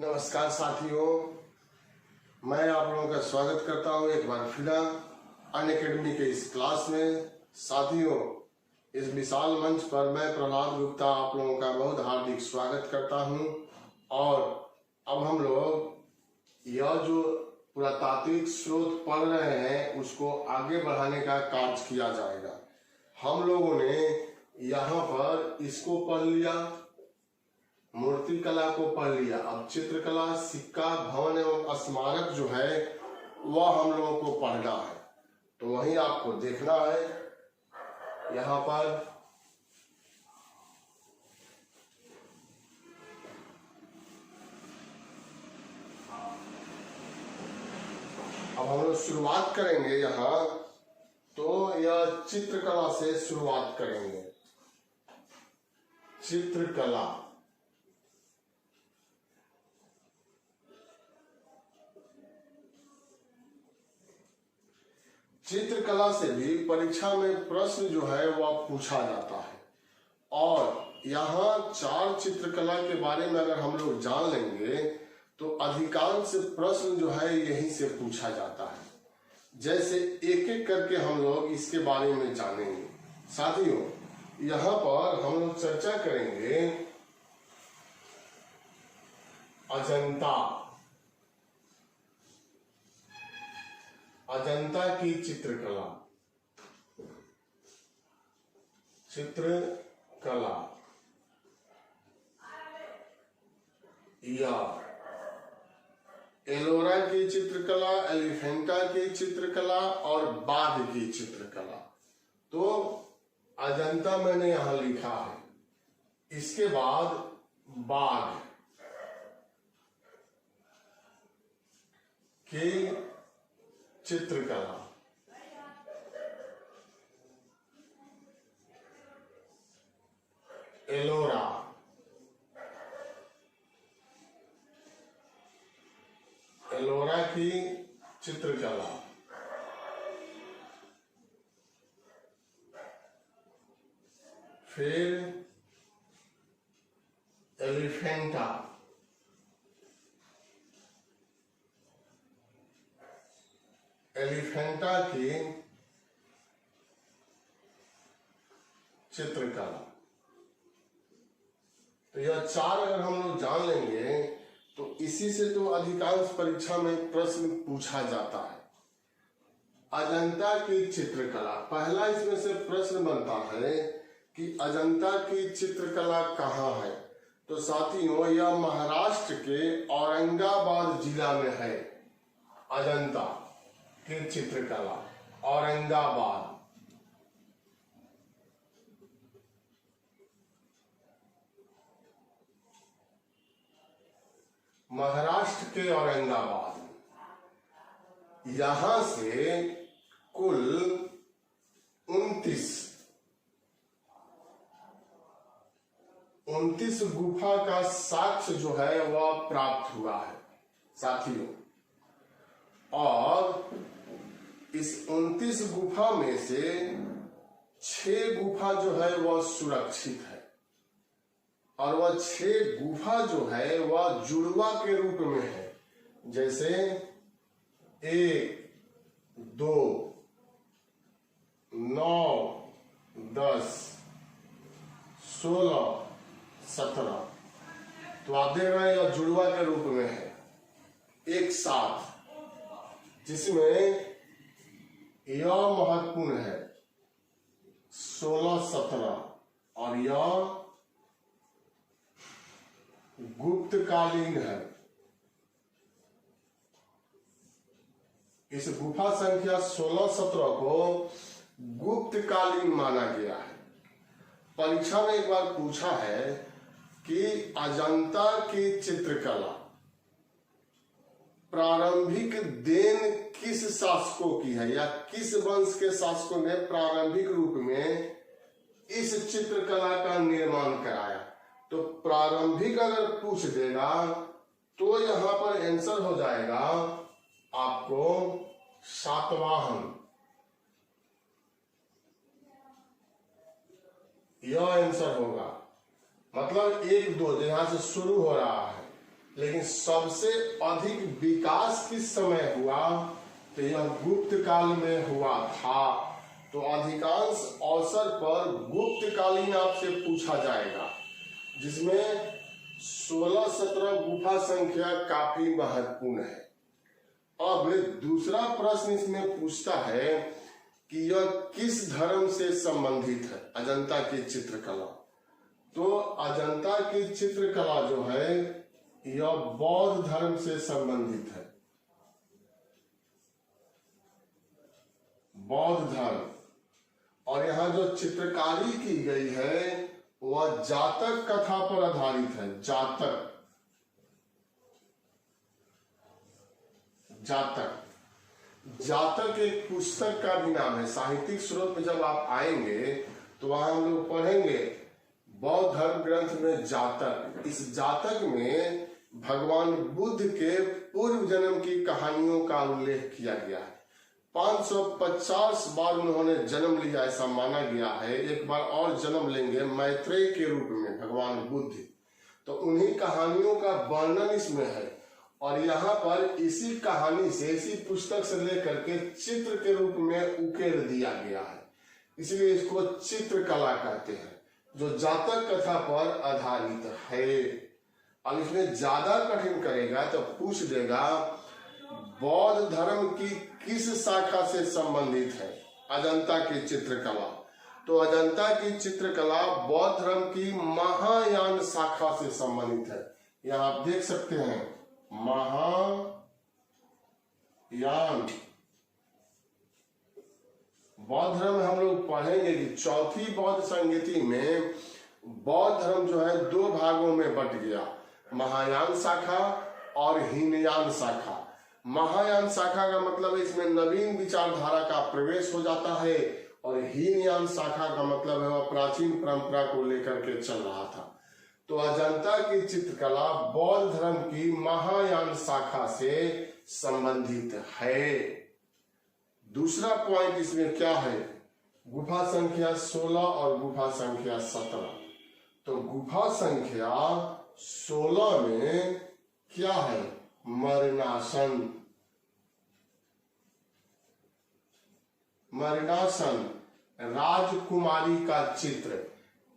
नमस्कार साथियों, मैं आप लोगों का स्वागत करता हूं एक बार फिर अनअकैडमी के इस क्लास में। साथियों, इस विशाल मंच पर मैं प्रहलाद गुप्ता आप लोगों का बहुत हार्दिक स्वागत करता हूं। और अब हम लोग यह जो पुरातात्विक स्रोत पढ़ रहे हैं उसको आगे बढ़ाने का कार्य किया जाएगा। हम लोगों ने यहाँ पर इसको पढ़ लिया, मूर्ति कला को पढ़ लिया। अब चित्रकला, सिक्का, भवन एवं स्मारक जो है वह हम लोगों को पढ़ना है, तो वही आपको देखना है। यहाँ पर अब हम लोग शुरुआत करेंगे। यहाँ तो यह चित्रकला से शुरुआत करेंगे। चित्रकला, चित्रकला से भी परीक्षा में प्रश्न जो है वह पूछा जाता है। और यहाँ 4 चित्रकला के बारे में अगर हम लोग जान लेंगे तो अधिकांश प्रश्न जो है यहीं से पूछा जाता है। जैसे एक एक करके हम लोग इसके बारे में जानेंगे। साथियों, यहाँ पर हम लोग चर्चा करेंगे अजंता, अजंता की चित्रकला। चित्रकला या एलोरा की चित्रकला, एलिफेंटा की चित्रकला और बाघ की चित्रकला। तो अजंता मैंने यहां लिखा है। इसके बाद बाघ की चित्रकला, एलोरा, एलोरा की चित्रकला, फिर एलिफेंटा, एलिफेंटा की चित्रकला। तो यह 4 अगर हम लोग जान लेंगे तो इसी से तो अधिकांश परीक्षा में प्रश्न पूछा जाता है। अजंता की चित्रकला, पहला इसमें से प्रश्न बनता है कि अजंता की चित्रकला कहाँ है। तो साथियों, यह महाराष्ट्र के औरंगाबाद जिला में है। अजंता की चित्रकला औरंगाबाद, महाराष्ट्र के औरंगाबाद। यहां से कुल 29 गुफा का साक्ष्य जो है वह प्राप्त हुआ है साथियों। और इस 29 गुफा में से 6 गुफा जो है वह सुरक्षित है। और वह 6 गुफा जो है वह जुड़वा के रूप में है। जैसे 1, 2, 9, 10, 16, 17। तो आप देख रहे हैं यह जुड़वा के रूप में है एक साथ, जिसमें यह महत्वपूर्ण है 16, 17 और यह गुप्तकालीन है। इस गुफा संख्या 16, 17 को गुप्तकालीन माना गया है। परीक्षा में एक बार पूछा है कि अजंता की चित्रकला प्रारंभिक देन किस शासकों की है, या किस वंश के शासकों ने प्रारंभिक रूप में इस चित्रकला का निर्माण कराया। तो प्रारंभिक अगर पूछ देगा तो यहां पर आंसर हो जाएगा आपको सातवाहन। यह आंसर होगा। मतलब 1, 2 जहां से शुरू हो रहा है लेकिन सबसे अधिक विकास किस समय हुआ, तो यह गुप्त काल में हुआ था। तो अधिकांश अवसर पर गुप्त कालीन आपसे पूछा जाएगा, जिसमें 16-17 गुफा संख्या काफी महत्वपूर्ण है। अब दूसरा प्रश्न इसमें पूछता है कि यह किस धर्म से संबंधित है, अजंता की चित्रकला। तो अजंता की चित्रकला जो है यह बौद्ध धर्म से संबंधित है, बौद्ध धर्म। और यहाँ जो चित्रकारी की गई है वह जातक कथा पर आधारित है। जातक जातक एक पुस्तक का भी नाम है। साहित्यिक स्रोत में जब आप आएंगे तो वहां हम लोग पढ़ेंगे बौद्ध धर्म ग्रंथ में जातक। इस जातक में भगवान बुद्ध के पूर्व जन्म की कहानियों का उल्लेख किया गया है। 550 बार उन्होंने जन्म लिया ऐसा माना गया है। एक बार और जन्म लेंगे मैत्रेय के रूप में भगवान बुद्ध। तो उन्हीं कहानियों का वर्णन इसमें है। और यहाँ पर इसी कहानी से, इसी पुस्तक से लेकर के चित्र के रूप में उकेर दिया गया है, इसलिए इसको चित्रकला कहते हैं, जो जातक कथा पर आधारित है। अब इसमें ज्यादा कठिन करेगा तो पूछ देगा बौद्ध धर्म की किस शाखा से संबंधित है अजंता की चित्रकला। तो अजंता की चित्रकला बौद्ध धर्म की महायान शाखा से संबंधित है। यहाँ आप देख सकते हैं महायान। बौद्ध धर्म में हम लोग पढ़ेंगे कि चौथी बौद्ध संगति में बौद्ध धर्म जो है 2 भागों में बट गया, महायान शाखा और हीनयान शाखा। महायान शाखा का मतलब इसमें नवीन विचारधारा का प्रवेश हो जाता है, और हीनयान शाखा का मतलब है वह प्राचीन परंपरा को लेकर के चल रहा था। तो अजंता की चित्रकला बौद्ध धर्म की महायान शाखा से संबंधित है। दूसरा पॉइंट इसमें क्या है, गुफा संख्या 16 और गुफा संख्या 17। तो गुफा संख्या 16 में क्या है, मरणासन। राजकुमारी का चित्र।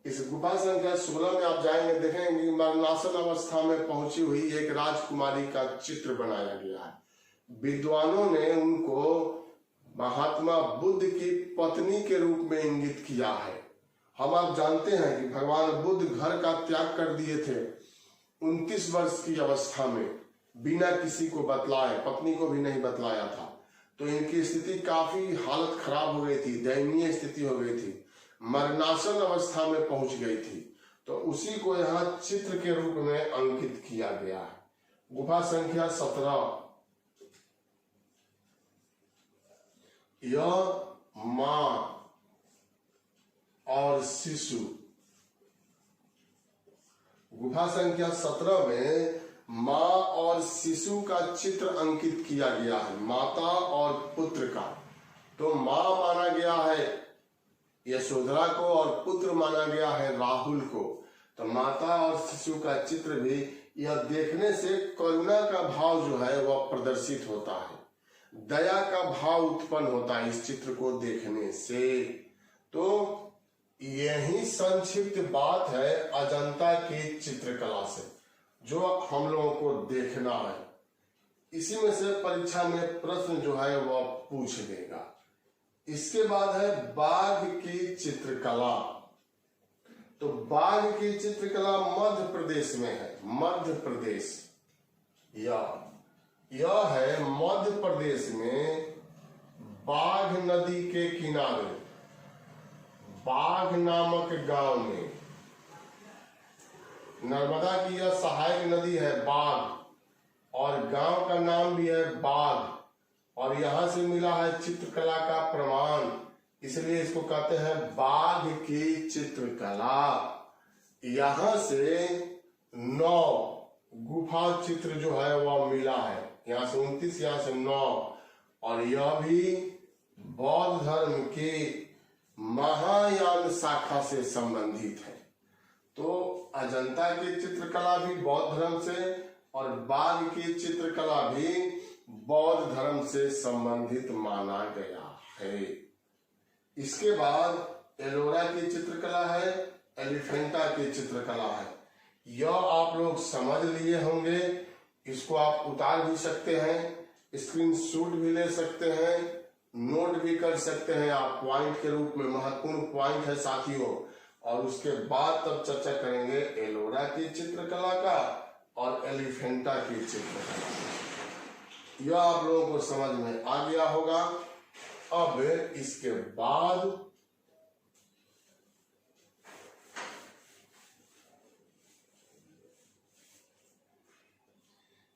इस गुफा संख्या 16 में आप जाएंगे देखेंगे मरणासन अवस्था में पहुंची हुई एक राजकुमारी का चित्र बनाया गया है। विद्वानों ने उनको महात्मा बुद्ध की पत्नी के रूप में इंगित किया है। हम आप जानते हैं कि भगवान बुद्ध घर का त्याग कर दिए थे 29 वर्ष की अवस्था में, बिना किसी को बतलाए, पत्नी को भी नहीं बतलाया था। तो इनकी स्थिति काफी हालत खराब हो गई थी, दयनीय स्थिति हो गई थी, मरणासन अवस्था में पहुंच गई थी। तो उसी को यहाँ चित्र के रूप में अंकित किया गया है। गुफा संख्या 17, यह मां और शिशु। गुफा संख्या 17 में मां और शिशु का चित्र अंकित किया गया है, माता और पुत्र का। तो मां माना गया है यशोधरा को और पुत्र माना गया है राहुल को। तो माता और शिशु का चित्र भी, यह देखने से करुणा का भाव जो है वह प्रदर्शित होता है, दया का भाव उत्पन्न होता है इस चित्र को देखने से। तो यही संक्षिप्त बात है अजंता की चित्रकला से, जो हम लोगों को देखना है। इसी में से परीक्षा में प्रश्न जो है वह पूछ देगा। इसके बाद है बाघ की चित्रकला। तो बाघ की चित्रकला मध्य प्रदेश में है। मध्य प्रदेश, यह है मध्य प्रदेश में बाघ नदी के किनारे, बाघ नामक गांव में। नर्मदा की यह सहायक नदी है बाघ, और गांव का नाम भी है बाघ, और यहां से मिला है चित्रकला का प्रमाण, इसलिए इसको कहते हैं बाघ की चित्रकला। यहां से 9 गुफा चित्र जो है वह मिला है, यहाँ से 29, यहाँ से 9, और यह भी बौद्ध धर्म की महायान शाखा से संबंधित है। तो अजंता की चित्रकला भी बौद्ध धर्म से, और बाघ की चित्रकला भी बौद्ध धर्म से संबंधित माना गया है। इसके बाद एलोरा की चित्रकला है, एलिफेंटा की चित्रकला है। यह आप लोग समझ लिए होंगे। इसको आप उतार भी सकते हैं, स्क्रीनशॉट भी ले सकते हैं, नोट भी कर सकते हैं आप पॉइंट के रूप में। महत्वपूर्ण पॉइंट है साथियों। और उसके बाद तब चर्चा करेंगे एलोरा की चित्रकला का और एलिफेंटा की चित्रकला। यह आप लोगों को समझ में आ गया होगा। अब इसके बाद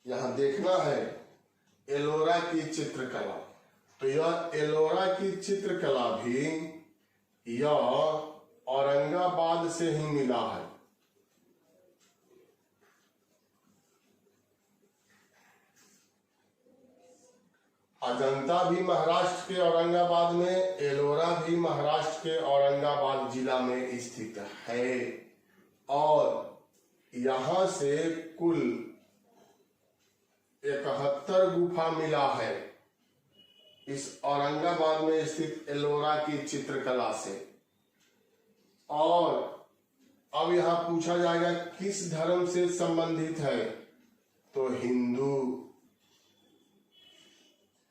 यहां देखना है एलोरा की चित्रकला। तो यह एलोरा की चित्रकला भी यह औरंगाबाद से ही मिला है। अजंता भी महाराष्ट्र के औरंगाबाद में, एलोरा भी महाराष्ट्र के औरंगाबाद जिला में स्थित है। और यहां से कुल 71 गुफा मिला है इस औरंगाबाद में स्थित एलोरा की चित्रकला से। और अब यहां पूछा जाएगा किस धर्म से संबंधित है, तो हिंदू,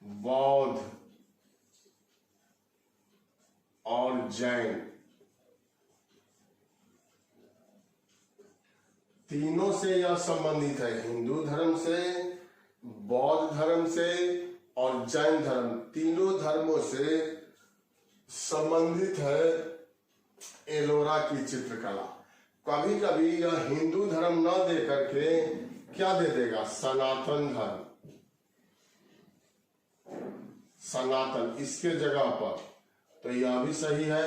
बौद्ध और जैन, तीनों से यह संबंधित है। हिंदू धर्म से, बौद्ध धर्म से और जैन धर्म, तीनों धर्मों से संबंधित है एलोरा की चित्रकला। कभी कभी यह हिंदू धर्म न दे करके क्या दे देगा, सनातन धर्म, सनातन इसके जगह पर। तो यह भी सही है,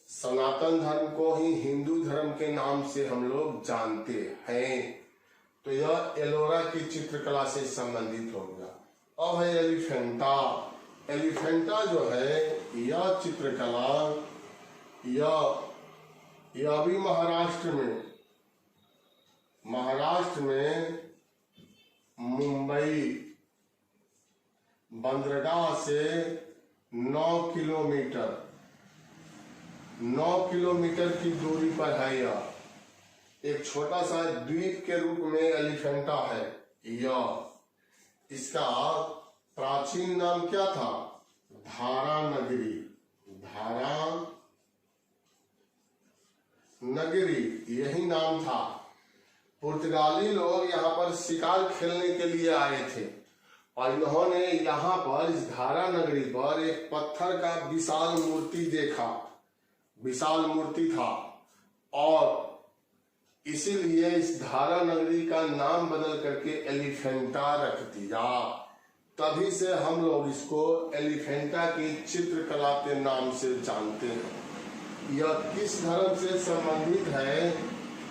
सनातन धर्म को ही हिंदू धर्म के नाम से हम लोग जानते हैं। तो यह एलोरा की चित्रकला से संबंधित हो गया। अब है एलिफेंटा। एलिफेंटा जो है यह चित्रकला, यह भी महाराष्ट्र में मुंबई बंदरगाह से 9 किलोमीटर की दूरी पर है। यह एक छोटा सा द्वीप के रूप में एलिफेंटा है। यह इसका प्राचीन नाम क्या था, धारा नगरी, धारा नगरी यही नाम था। पुर्तगाली लोग यहाँ पर शिकार खेलने के लिए आए थे और इन्होंने यहाँ पर इस धारा नगरी पर एक पत्थर का विशाल मूर्ति देखा, विशाल मूर्ति था, और इसीलिए इस धारा नगरी का नाम बदल करके एलिफेंटा रख दिया। तभी से हम लोग इसको एलिफेंटा की चित्रकला के नाम से जानते हैं। यह किस धर्म से संबंधित है,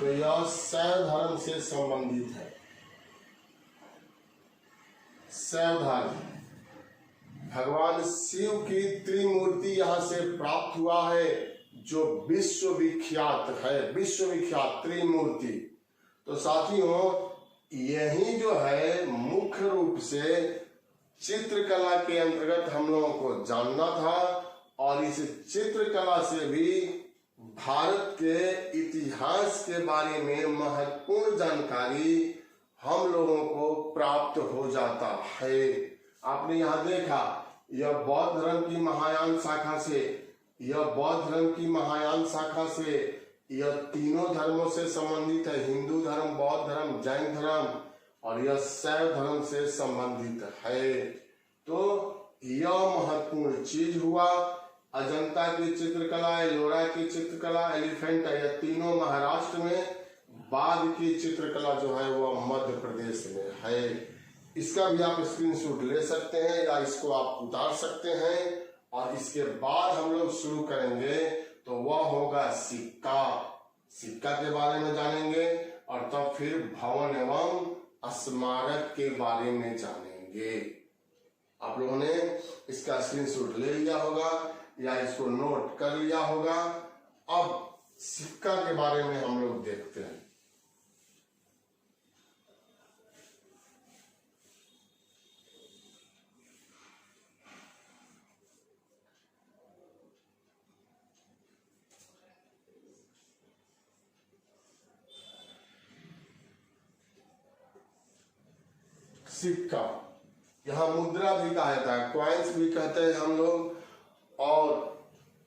तो यह शैव धर्म से संबंधित है। शैव धर्म, भगवान शिव की त्रिमूर्ति यहाँ से प्राप्त हुआ है जो विश्वविख्यात है, विश्वविख्यात त्रिमूर्ति। तो साथियों यही जो है मुख्य रूप से चित्रकला के अंतर्गत हम लोगों को जानना था। और इस चित्रकला से भी भारत के इतिहास के बारे में महत्वपूर्ण जानकारी हम लोगों को प्राप्त हो जाता है। आपने यहाँ देखा यह बौद्ध धर्म की महायान शाखा से, यह बौद्ध धर्म की महायान शाखा से, यह तीनों धर्मों से संबंधित है, हिंदू धर्म, बौद्ध धर्म, जैन धर्म, और यह शैव धर्म से संबंधित है। तो यह महत्वपूर्ण चीज हुआ। अजंता की चित्रकला, एलोरा की चित्रकला, एलिफेंटा, यह तीनों महाराष्ट्र में, बाघ की चित्रकला जो है वह मध्य प्रदेश में है। इसका भी आप स्क्रीनशॉट ले सकते हैं या इसको आप उतार सकते हैं। और इसके बाद हम लोग शुरू करेंगे तो वह होगा सिक्का। सिक्का के बारे में जानेंगे और तब फिर भवन एवं स्मारक के बारे में जानेंगे। आप लोगों ने इसका स्क्रीनशॉट ले लिया होगा या इसको नोट कर लिया होगा। अब सिक्का के बारे में हम लोग देखते हैं। सिक्का, यहाँ मुद्रा भी कहा जाता है, कॉइन्स भी कहते हैं हम लोग, और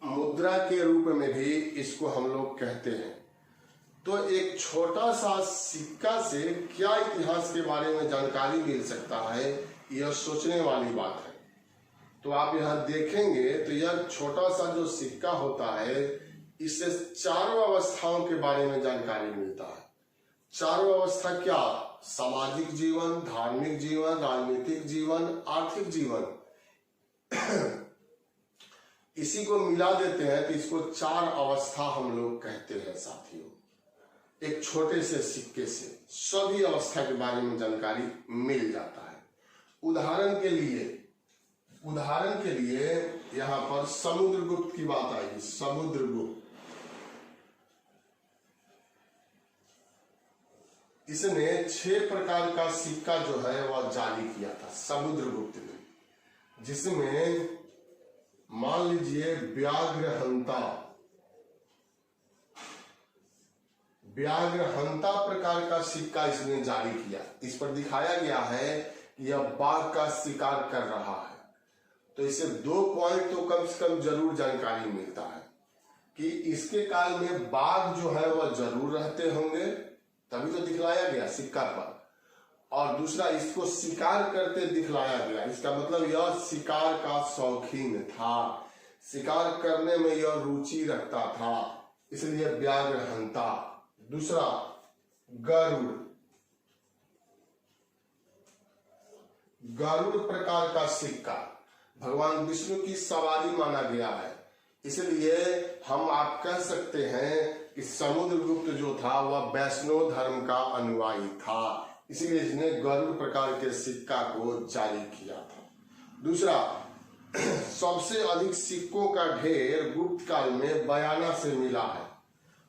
मुद्रा के रूप में भी इसको हम लोग कहते हैं। तो एक छोटा सा सिक्का से क्या इतिहास के बारे में जानकारी मिल सकता है, यह सोचने वाली बात है। तो आप यहाँ देखेंगे तो यह छोटा सा जो सिक्का होता है, इससे चारों अवस्थाओं के बारे में जानकारी मिलता है। चारों अवस्था क्या? सामाजिक जीवन, धार्मिक जीवन, राजनीतिक जीवन, आर्थिक जीवन। इसी को मिला देते हैं तो इसको चार अवस्था हम लोग कहते हैं साथियों। एक छोटे से सिक्के से सभी अवस्था के बारे में जानकारी मिल जाता है। उदाहरण के लिए यहाँ पर समुद्रगुप्त की बात आएगी। समुद्रगुप्त, इसने 6 प्रकार का सिक्का जो है वह जारी किया था समुद्रगुप्त ने, जिसमें मान लीजिए व्याघ्रहंता प्रकार का सिक्का इसने जारी किया। इस पर दिखाया गया है कि यह बाघ का शिकार कर रहा है। तो इसे 2 पॉइंट तो कम से कम जरूर जानकारी मिलता है कि इसके काल में बाघ जो है वह जरूर रहते होंगे, तभी तो दिखलाया गया सिक्का पर। और दूसरा, इसको शिकार करते दिखलाया गया। इसका मतलब यह शिकार का शौकीन था, शिकार करने में यह रुचि रखता था, इसलिए व्याघ्रहंता। दूसरा, गरुड़ प्रकार का सिक्का भगवान विष्णु की सवारी माना गया है, इसलिए हम आप कह सकते हैं कि समुद्रगुप्त जो था वह वैष्णव धर्म का अनुयायी था, इसलिए इसने गरुड़ प्रकार के सिक्का को जारी किया था। दूसरा, सबसे अधिक सिक्कों का ढेर गुप्त काल में बयाना से मिला है।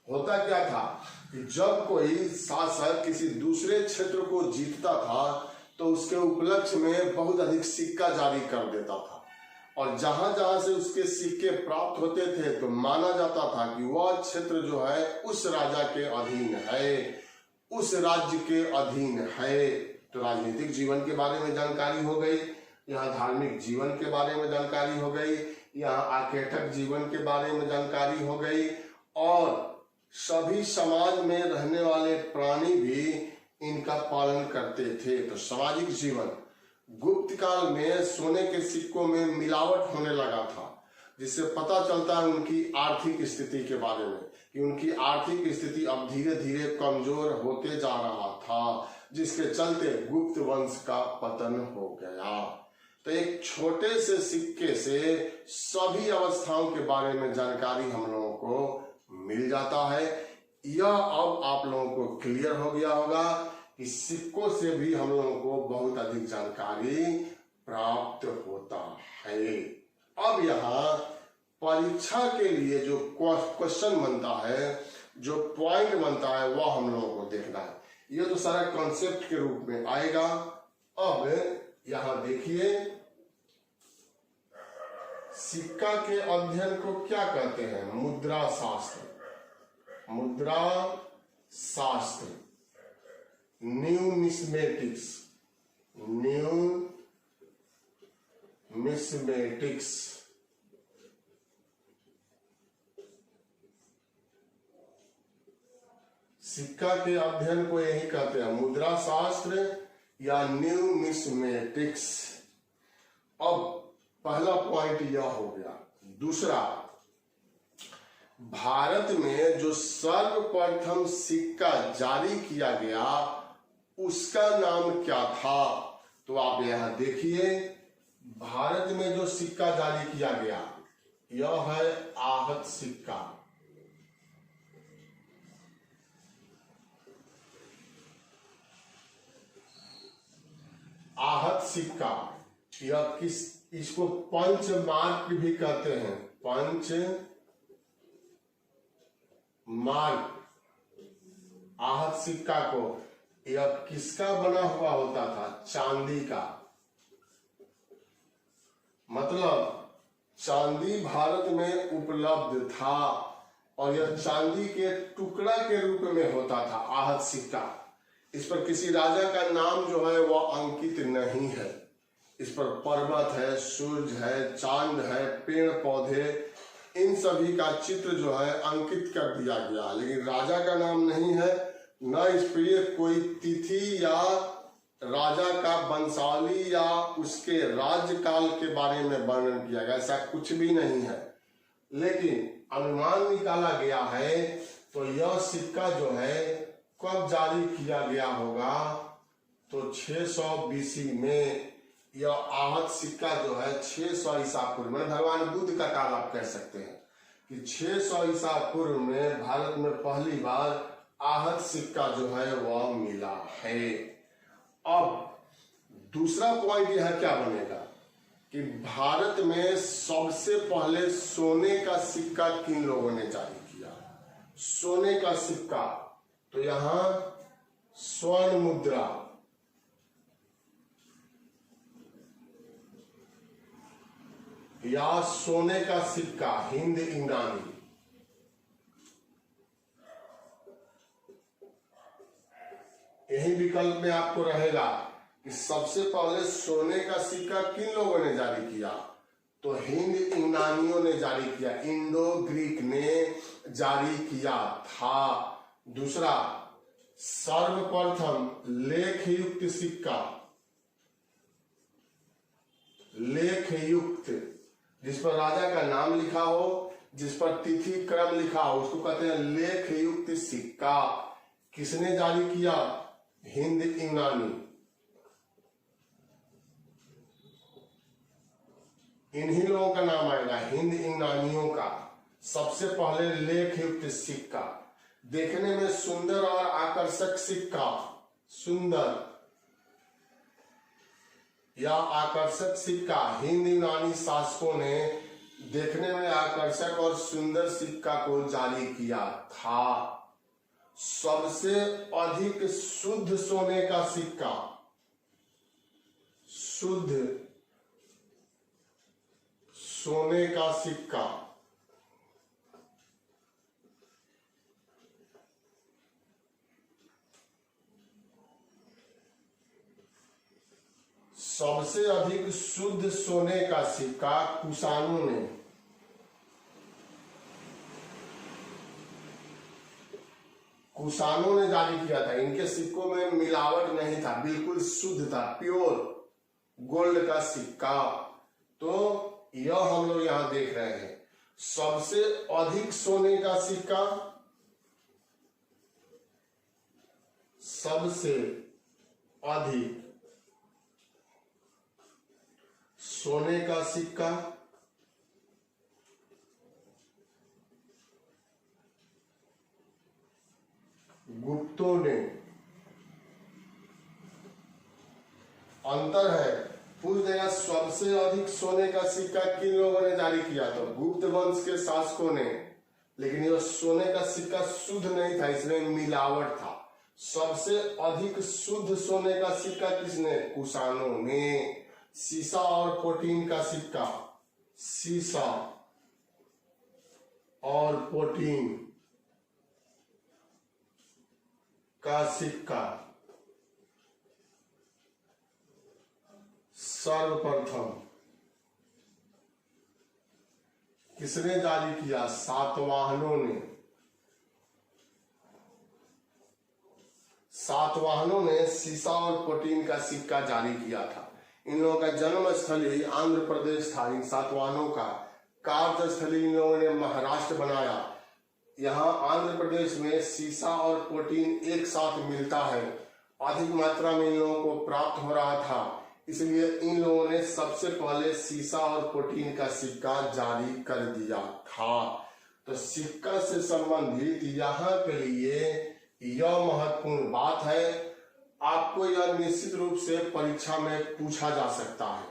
होता क्या था कि जब कोई शासक किसी दूसरे क्षेत्र को जीतता था तो उसके उपलक्ष्य में बहुत अधिक सिक्का जारी कर देता था, और जहां जहां से उसके सिक्के प्राप्त होते थे तो माना जाता था कि वह क्षेत्र जो है उस राजा के अधीन है, उस राज्य के अधीन है। तो राजनीतिक जीवन के बारे में जानकारी हो गई, यहाँ धार्मिक जीवन के बारे में जानकारी हो गई, यहाँ आर्केटक जीवन के बारे में जानकारी हो गई, और सभी समाज में रहने वाले प्राणी भी इनका पालन करते थे। तो सामाजिक जीवन, गुप्त काल में सोने के सिक्कों में मिलावट होने लगा था, जिससे पता चलता है उनकी आर्थिक स्थिति के बारे में कि उनकी आर्थिक स्थिति अब धीरे धीरे कमजोर होते जा रहा था, जिसके चलते गुप्त वंश का पतन हो गया। तो एक छोटे से सिक्के से सभी अवस्थाओं के बारे में जानकारी हम लोगों को मिल जाता है। यह अब आप लोगों को क्लियर हो गया होगा कि सिक्कों से भी हम लोगों को बहुत अधिक जानकारी प्राप्त होता है। अब यहाँ परीक्षा के लिए जो क्वेश्चन बनता है, जो पॉइंट बनता है, वह हम लोगों को देखना है। यह तो सारा कॉन्सेप्ट के रूप में आएगा। अब यहाँ देखिए, सिक्का के अध्ययन को क्या कहते हैं? मुद्रा शास्त्र। मुद्रा शास्त्र, न्यूमिस्मेटिक्स, न्यूमिस्मेटिक्स। सिक्का के अध्ययन को यही कहते हैं, मुद्रा शास्त्र या न्यूमिस्मेटिक्स। अब पहला पॉइंट यह हो गया। दूसरा, भारत में जो सर्वप्रथम सिक्का जारी किया गया उसका नाम क्या था? तो आप यहां देखिए, भारत में जो सिक्का जारी किया गया यह है आहत सिक्का। आहत सिक्का, यह इसको पंच मार्क भी कहते हैं। पंच मार्क, आहत सिक्का को, यह किसका बना हुआ होता था? चांदी का। मतलब चांदी भारत में उपलब्ध था और यह चांदी के टुकड़ा के रूप में होता था आहत सिक्का। इस पर किसी राजा का नाम जो है वह अंकित नहीं है। इस पर पर्वत है, सूरज है, चांद है, पेड़ पौधे, इन सभी का चित्र जो है अंकित कर दिया गया, लेकिन राजा का नाम नहीं है। न इस पर कोई तिथि या राजा का वंशावली या उसके राज्यकाल के बारे में वर्णन किया गया, ऐसा कुछ भी नहीं है। लेकिन अनुमान निकाला गया है तो यह सिक्का जो है कब जारी किया गया होगा, तो 600 BC में यह आहत सिक्का जो है 600 ईसा पूर्व में, भगवान बुद्ध का काल आप कह सकते हैं कि 600 ईसा पूर्व में भारत में पहली बार आहत सिक्का जो है वह मिला है। अब दूसरा पॉइंट यह क्या बनेगा कि भारत में सबसे पहले सोने का सिक्का किन लोगों ने जारी किया। सोने का सिक्का, तो यहां स्वर्ण मुद्रा, या सोने का सिक्का हिंद यूनानी, यही विकल्प में आपको रहेगा कि सबसे पहले सोने का सिक्का किन लोगों ने जारी किया, तो हिंद यूनानियों ने जारी किया, इंडो ग्रीक ने जारी किया था। दूसरा, सर्वप्रथम लेख युक्त सिक्का, लेख युक्त जिस पर राजा का नाम लिखा हो, जिस पर तिथि क्रम लिखा हो, उसको कहते हैं लेख युक्त सिक्का। किसने जारी किया, हिंद यूनानी। इन्हीं लोगों का नाम आएगा, हिंद यूनानियों का सबसे पहले लेख युक्त सिक्का, देखने में सुंदर और आकर्षक सिक्का, सुंदर या आकर्षक सिक्का हिंद यूनानी शासकों ने देखने में आकर्षक और सुंदर सिक्का को जारी किया था। सबसे अधिक शुद्ध सोने का सिक्का, शुद्ध सोने का सिक्का, सबसे अधिक शुद्ध सोने का सिक्का कुषाणों ने, कुषाणों ने जारी किया था। इनके सिक्कों में मिलावट नहीं था, बिल्कुल शुद्ध था, प्योर गोल्ड का सिक्का। तो यह हम लोग यहां देख रहे हैं। सबसे अधिक सोने का सिक्का, सबसे अधिक सोने का सिक्का गुप्तों ने। अंतर है, पूछ देगा सबसे अधिक सोने का सिक्का किन लोगों ने जारी किया, तो गुप्त वंश के शासकों ने, लेकिन यह सोने का सिक्का शुद्ध नहीं था, इसमें मिलावट था। सबसे अधिक शुद्ध सोने का सिक्का किसने, कुषाणों ने। सीसा और पोटीन का सिक्का, सीसा और पोटीन का सिक्का सर्वप्रथम किसने जारी किया, सातवाहनों ने। सातवाहनों ने सीसा और पोटीन का सिक्का जारी किया था। इन लोगों का जन्म स्थली आंध्र प्रदेश था। इन सातवाहनों का कार्यस्थली इन लोगों ने महाराष्ट्र बनाया। यहाँ आंध्र प्रदेश में सीसा और पोटीन एक साथ मिलता है, अधिक मात्रा में इन लोगों को प्राप्त हो रहा था, इसलिए इन लोगों ने सबसे पहले सीसा और पोटीन का सिक्का जारी कर दिया था। तो सिक्का से संबंधित यहाँ के लिए यह महत्वपूर्ण बात है। आपको यह निश्चित रूप से परीक्षा में पूछा जा सकता है,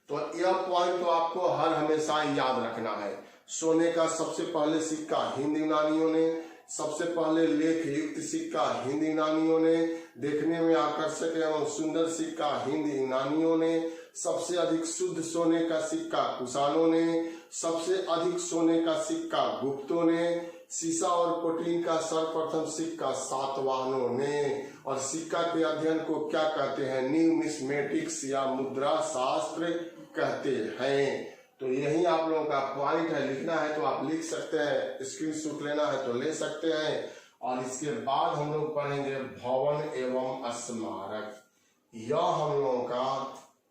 तो यह पॉइंट तो आपको हर हमेशा याद रखना है। सोने का सबसे पहले सिक्का हिंद यूनानियों ने, सबसे पहले लेख युक्त सिक्का हिंद यूनानियों ने, देखने में आकर्षक एवं सुंदर सिक्का हिंद यूनानियों ने, सबसे अधिक शुद्ध सोने का सिक्का कुषाणों ने, सबसे अधिक सोने का सिक्का गुप्तों ने, सीसा और प्रोटीन का सर्वप्रथम सिक्का सातवाहनों ने। और सिक्का के अध्ययन को क्या कहते हैं? न्यूमिस्मेटिक्स या मुद्रा शास्त्र कहते हैं। तो यही आप लोगों का पॉइंट है, लिखना है तो आप लिख सकते हैं, स्क्रीनशॉट लेना है तो ले सकते हैं। और इसके बाद हम लोग पढ़ेंगे भवन एवं स्मारक। यह हम लोगों का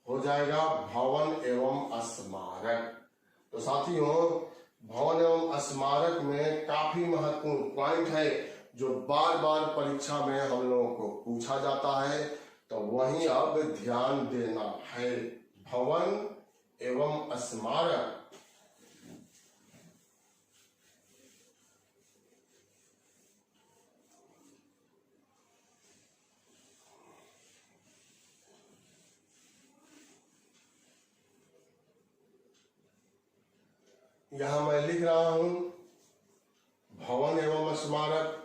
हो जाएगा भवन एवं स्मारक। तो साथियों, भवन एवं स्मारक में काफी महत्वपूर्ण पॉइंट है जो बार बार परीक्षा में हम लोगों को पूछा जाता है, तो वही अब ध्यान देना है। भवन एवं स्मारक। यहां मैं लिख रहा हूं भवन एवं स्मारक।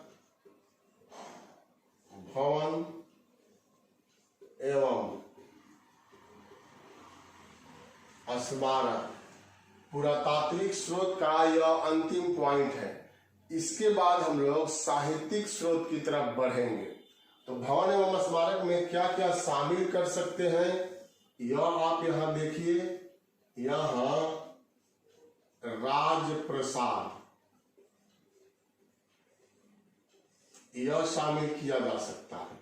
भवन एवं स्मारक पुरातात्विक स्रोत का यह अंतिम पॉइंट है। इसके बाद हम लोग साहित्यिक स्रोत की तरफ बढ़ेंगे। तो भवन एवं स्मारक में क्या क्या शामिल कर सकते हैं, यह आप यहां देखिए। यहां राजप्रसाद यह शामिल किया जा सकता है।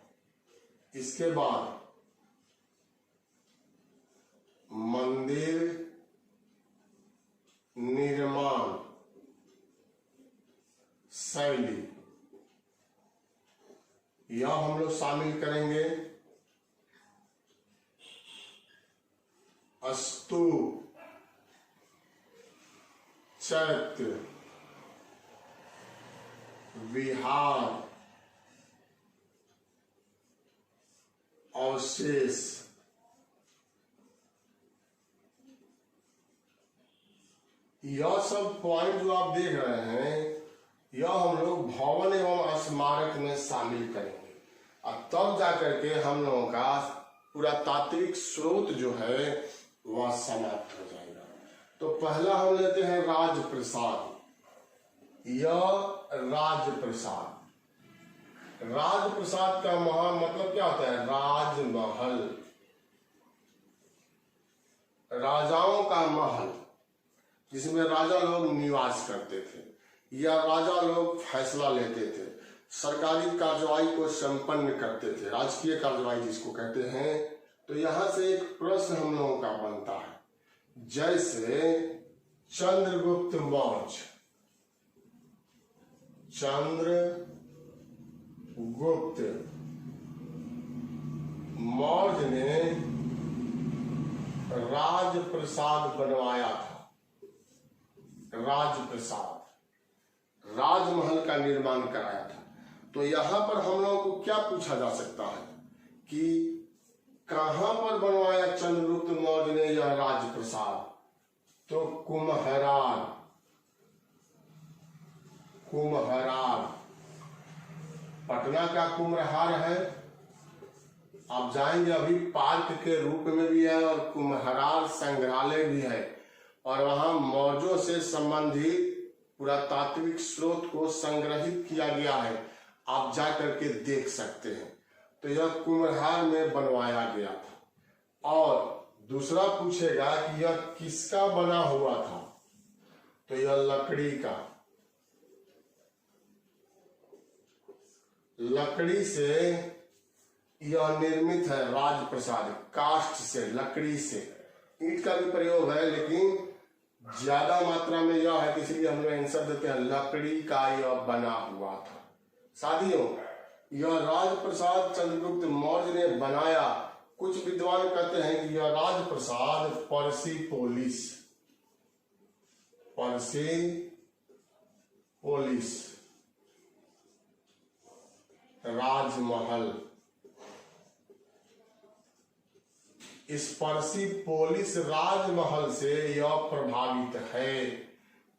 इसके बाद मंदिर निर्माण शैली यह हम लोग शामिल करेंगे। स्तूप, चैत्य, विहार, अवशेष, यह सब पॉइंट जो आप देख रहे हैं यह हम लोग भवन एवं स्मारक में शामिल करेंगे। और तब जाकर के हम लोगों का पुरातात्विक स्रोत जो है वह समाप्त हो जाएगा। तो पहला हम लेते हैं राजप्रसाद। यह राजप्रसाद, राजप्रसाद का मतलब क्या होता है? राजमहल, राजाओं का महल जिसमें राजा लोग निवास करते थे या राजा लोग फैसला लेते थे, सरकारी कार्यवाही को संपन्न करते थे, राजकीय कार्यवाही जिसको कहते हैं। तो यहां से एक प्रश्न हम लोगों का बनता है, जैसे चंद्रगुप्त मौर्य, चंद्रगुप्त मौर्य ने राजप्रसाद बनवाया था। राजप्रसाद, राजमहल का निर्माण कराया था। तो यहां पर हम लोगों को क्या पूछा जा सकता है कि कहां पर बनवाया चंद्रगुप्त मौर्य ने यह राजप्रसाद? तो कुम्हरार, कुम्हरार, पटना का कुम्हरार है। आप जाएंगे अभी पार्क के रूप में भी है और कुम्हरार संग्रहालय भी है। और वहां मौर्यों से संबंधित पुरातात्विक स्रोत को संग्रहित किया गया है, आप जा करके देख सकते हैं। तो यह कुम्हरार में बनवाया गया था। और दूसरा पूछेगा कि यह किसका बना हुआ था? तो यह लकड़ी का, लकड़ी से यह निर्मित है राजप्रसाद, काष्ठ से, लकड़ी से। ईंट का भी प्रयोग है लेकिन ज्यादा मात्रा में यह है, इसलिए हम लोग आंसर देते हैं लकड़ी का यह बना हुआ था। साथियों, यह राजप्रसाद चंद्रगुप्त मौर्य ने बनाया। कुछ विद्वान कहते हैं कि यह राजप्रसाद पर्सिपोलिस, पर्सिपोलिस राजमहल, इस पर्सिपोलिस राजमहल से यह प्रभावित है।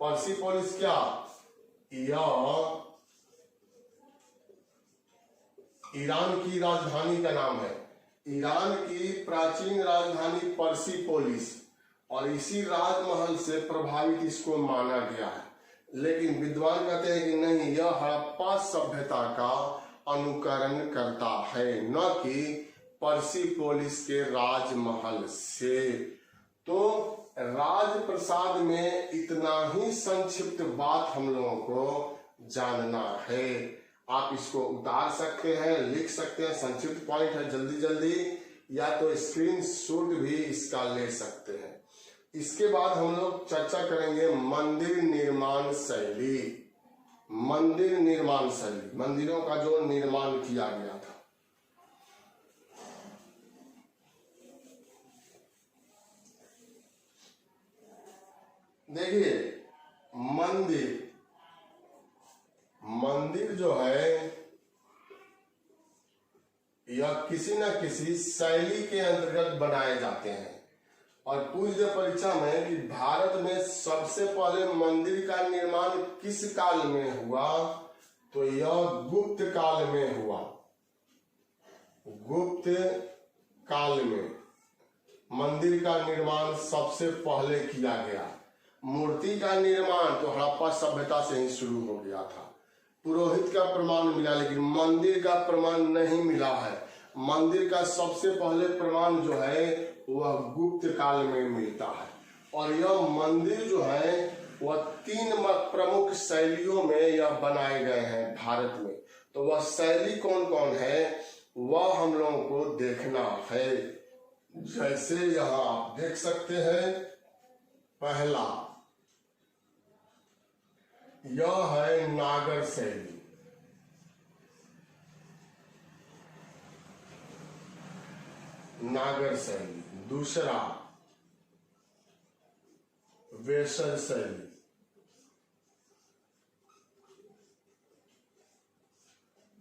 पर्सिपोलिस क्या? यह ईरान की राजधानी का नाम है। ईरान की प्राचीन राजधानी पर्सिपोलिस, और इसी राजमहल से प्रभावित इसको माना गया है। लेकिन विद्वान कहते हैं कि नहीं, यह हड़प्पा सभ्यता का अनुकरण करता है, न कि पर्सिपोलिस के राजमहल से। तो राजप्रसाद में इतना ही संक्षिप्त बात हम लोगों को जानना है। आप इसको उतार सकते हैं, लिख सकते हैं, संक्षिप्त पॉइंट है, जल्दी जल्दी, या तो स्क्रीनशॉट भी इसका ले सकते हैं। इसके बाद हम लोग चर्चा करेंगे मंदिर निर्माण शैली। मंदिर निर्माण शैली, मंदिरों का जो निर्माण किया गया था। देखिए, मंदिर जो है यह किसी न किसी शैली के अंतर्गत बनाए जाते हैं। और पूछ दे परीक्षा में कि भारत में सबसे पहले मंदिर का निर्माण किस काल में हुआ, तो यह गुप्त काल में हुआ। गुप्त काल में मंदिर का निर्माण सबसे पहले किया गया। मूर्ति का निर्माण तो हड़प्पा सभ्यता से ही शुरू हो गया था। पुरोहित का प्रमाण मिला, लेकिन मंदिर का प्रमाण नहीं मिला है। मंदिर का सबसे पहले प्रमाण जो है वह गुप्त काल में मिलता है। और यह मंदिर जो है वह 3 प्रमुख शैलियों में यह बनाए गए हैं भारत में। तो वह शैली कौन कौन है वह हम लोगों को देखना है। जैसे यहाँ आप देख सकते हैं, पहला यह है नागर शैली। नागर शैली। दूसरा वेसर शैली।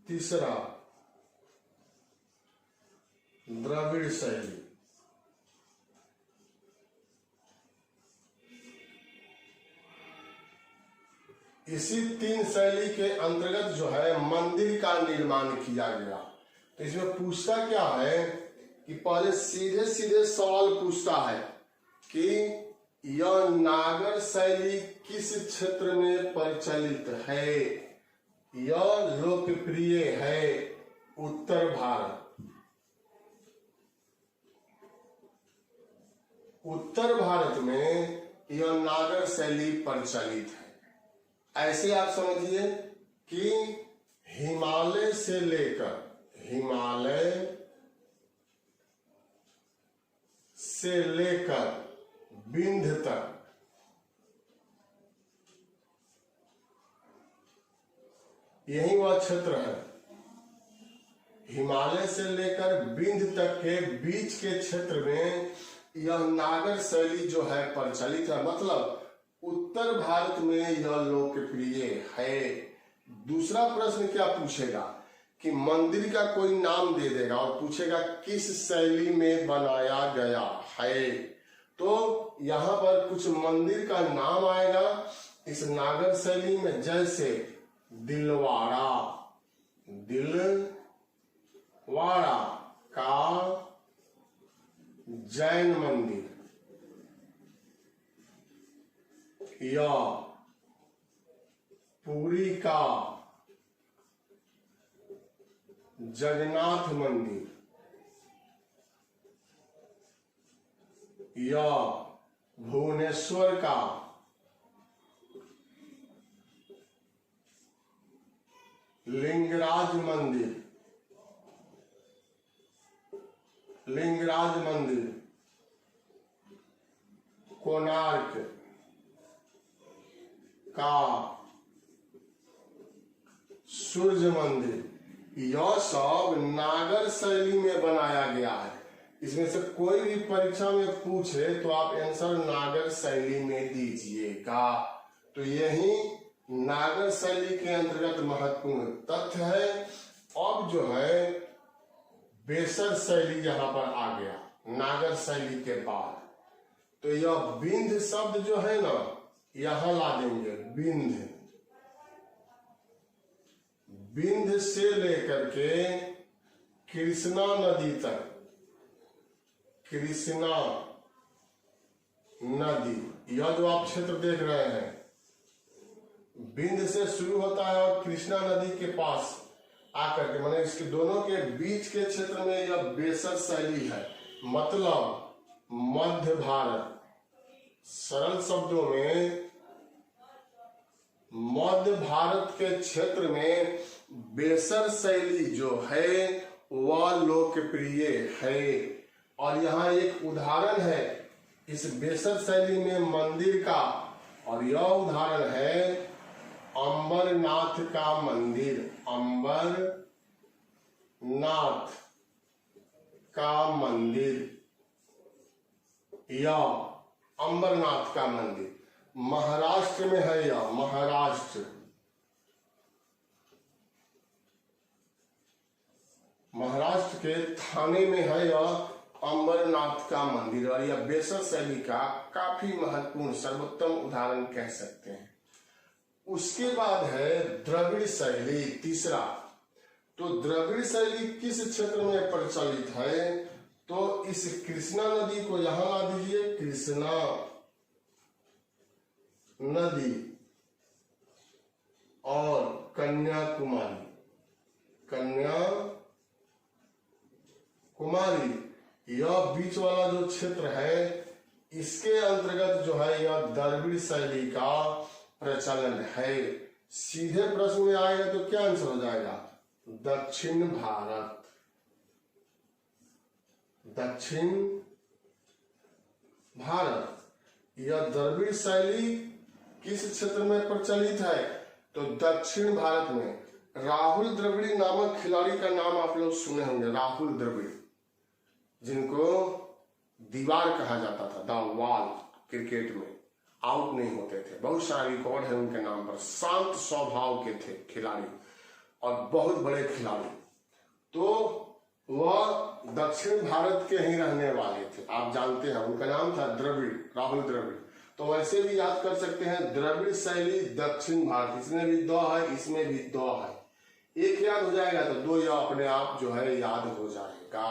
तीसरा द्रविड़ शैली। इसी 3 शैली के अंतर्गत जो है मंदिर का निर्माण किया गया। तो इसमें पूछता क्या है कि पहले सीधे सीधे सवाल पूछता है कि यह नागर शैली किस क्षेत्र में प्रचलित है। यह लोकप्रिय है उत्तर भारत। उत्तर भारत में यह नागर शैली प्रचलित है। ऐसे आप समझिए कि हिमालय से लेकर विंध्य तक यही वह क्षेत्र है। हिमालय से लेकर विंध्य तक के बीच के क्षेत्र में यह नागर शैली जो है प्रचलित है। मतलब उत्तर भारत में यह लोकप्रिय है। दूसरा प्रश्न क्या पूछेगा कि मंदिर का कोई नाम दे देगा और पूछेगा किस शैली में बनाया गया है। तो यहाँ पर कुछ मंदिर का नाम आएगा इस नागर शैली में, जैसे दिलवाड़ा का जैन मंदिर, या पुरी का जगन्नाथ मंदिर, या भुवनेश्वर का लिंगराज मंदिर, कोणार्क का सूर्य मंदिर, यह सब नागर शैली में बनाया गया है। इसमें से कोई भी परीक्षा में पूछे तो आप आंसर नागर शैली में दीजिएगा। तो यही नागर शैली के अंतर्गत महत्वपूर्ण तथ्य है। अब जो है बेसर शैली यहाँ पर आ गया नागर शैली के बाद। तो यह विंध्य शब्द जो है ना, यहां ला देंगे विंध्य से लेकर के कृष्णा नदी तक, कृष्णा नदी, यह जो आप क्षेत्र देख रहे हैं बिंद से शुरू होता है और कृष्णा नदी के पास आकर के, माने इसके दोनों के बीच के क्षेत्र में यह बेसर शैली है, मतलब मध्य भारत। सरल शब्दों में मध्य भारत के क्षेत्र में बेसर शैली जो है वह लोकप्रिय है। और यहाँ एक उदाहरण है इस बेसर शैली में मंदिर का, और यह उदाहरण है अंबरनाथ का मंदिर। अंबरनाथ का मंदिर, यह अंबरनाथ का मंदिर महाराष्ट्र में है। यह महाराष्ट्र के थाने में है यह अंबरनाथ का मंदिर। और यह बेसर शैली का काफी महत्वपूर्ण सर्वोत्तम उदाहरण कह सकते हैं। उसके बाद है द्रविड़ शैली, तीसरा। तो द्रविड़ शैली किस क्षेत्र में प्रचलित है? तो इस कृष्णा नदी को यहां ला दीजिए, कृष्णा नदी और कन्याकुमारी, यह बीच वाला जो क्षेत्र है इसके अंतर्गत जो है यह द्रविड़ शैली का प्रचलन है। सीधे प्रश्न में आएगा तो क्या आंसर हो जाएगा? दक्षिण भारत। दक्षिण भारत, यह द्रविड़ शैली किस क्षेत्र में प्रचलित है? तो दक्षिण भारत में। राहुल द्रविड़ नामक खिलाड़ी का नाम आप लोग सुने होंगे, राहुल द्रविड़, जिनको दीवार कहा जाता था, द वॉल। क्रिकेट में आउट नहीं होते थे, बहुत सारा रिकॉर्ड है उनके नाम पर। शांत स्वभाव के थे खिलाड़ी और बहुत बड़े खिलाड़ी। तो वह दक्षिण भारत के ही रहने वाले थे, आप जानते हैं उनका नाम था द्रविड़, राहुल द्रविड़। तो वैसे भी याद कर सकते हैं द्रविड़ शैली दक्षिण भारत, इसमें भी द है, इसमें भी द है। एक याद हो जाएगा तो दो या अपने आप जो है याद हो जाएगा।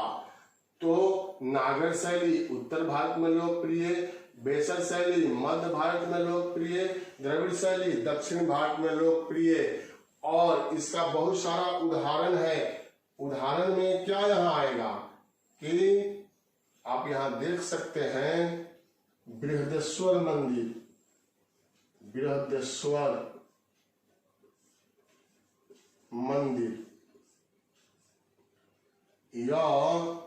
तो नागर शैली उत्तर भारत में लोकप्रिय, बेसर शैली मध्य भारत में लोकप्रिय, द्रविड़ शैली दक्षिण भारत में लोकप्रिय। और इसका बहुत सारा उदाहरण है। उदाहरण में क्या यहाँ आएगा कि आप यहाँ देख सकते हैं बृहदेश्वर मंदिर, बृहदेश्वर मंदिर, यह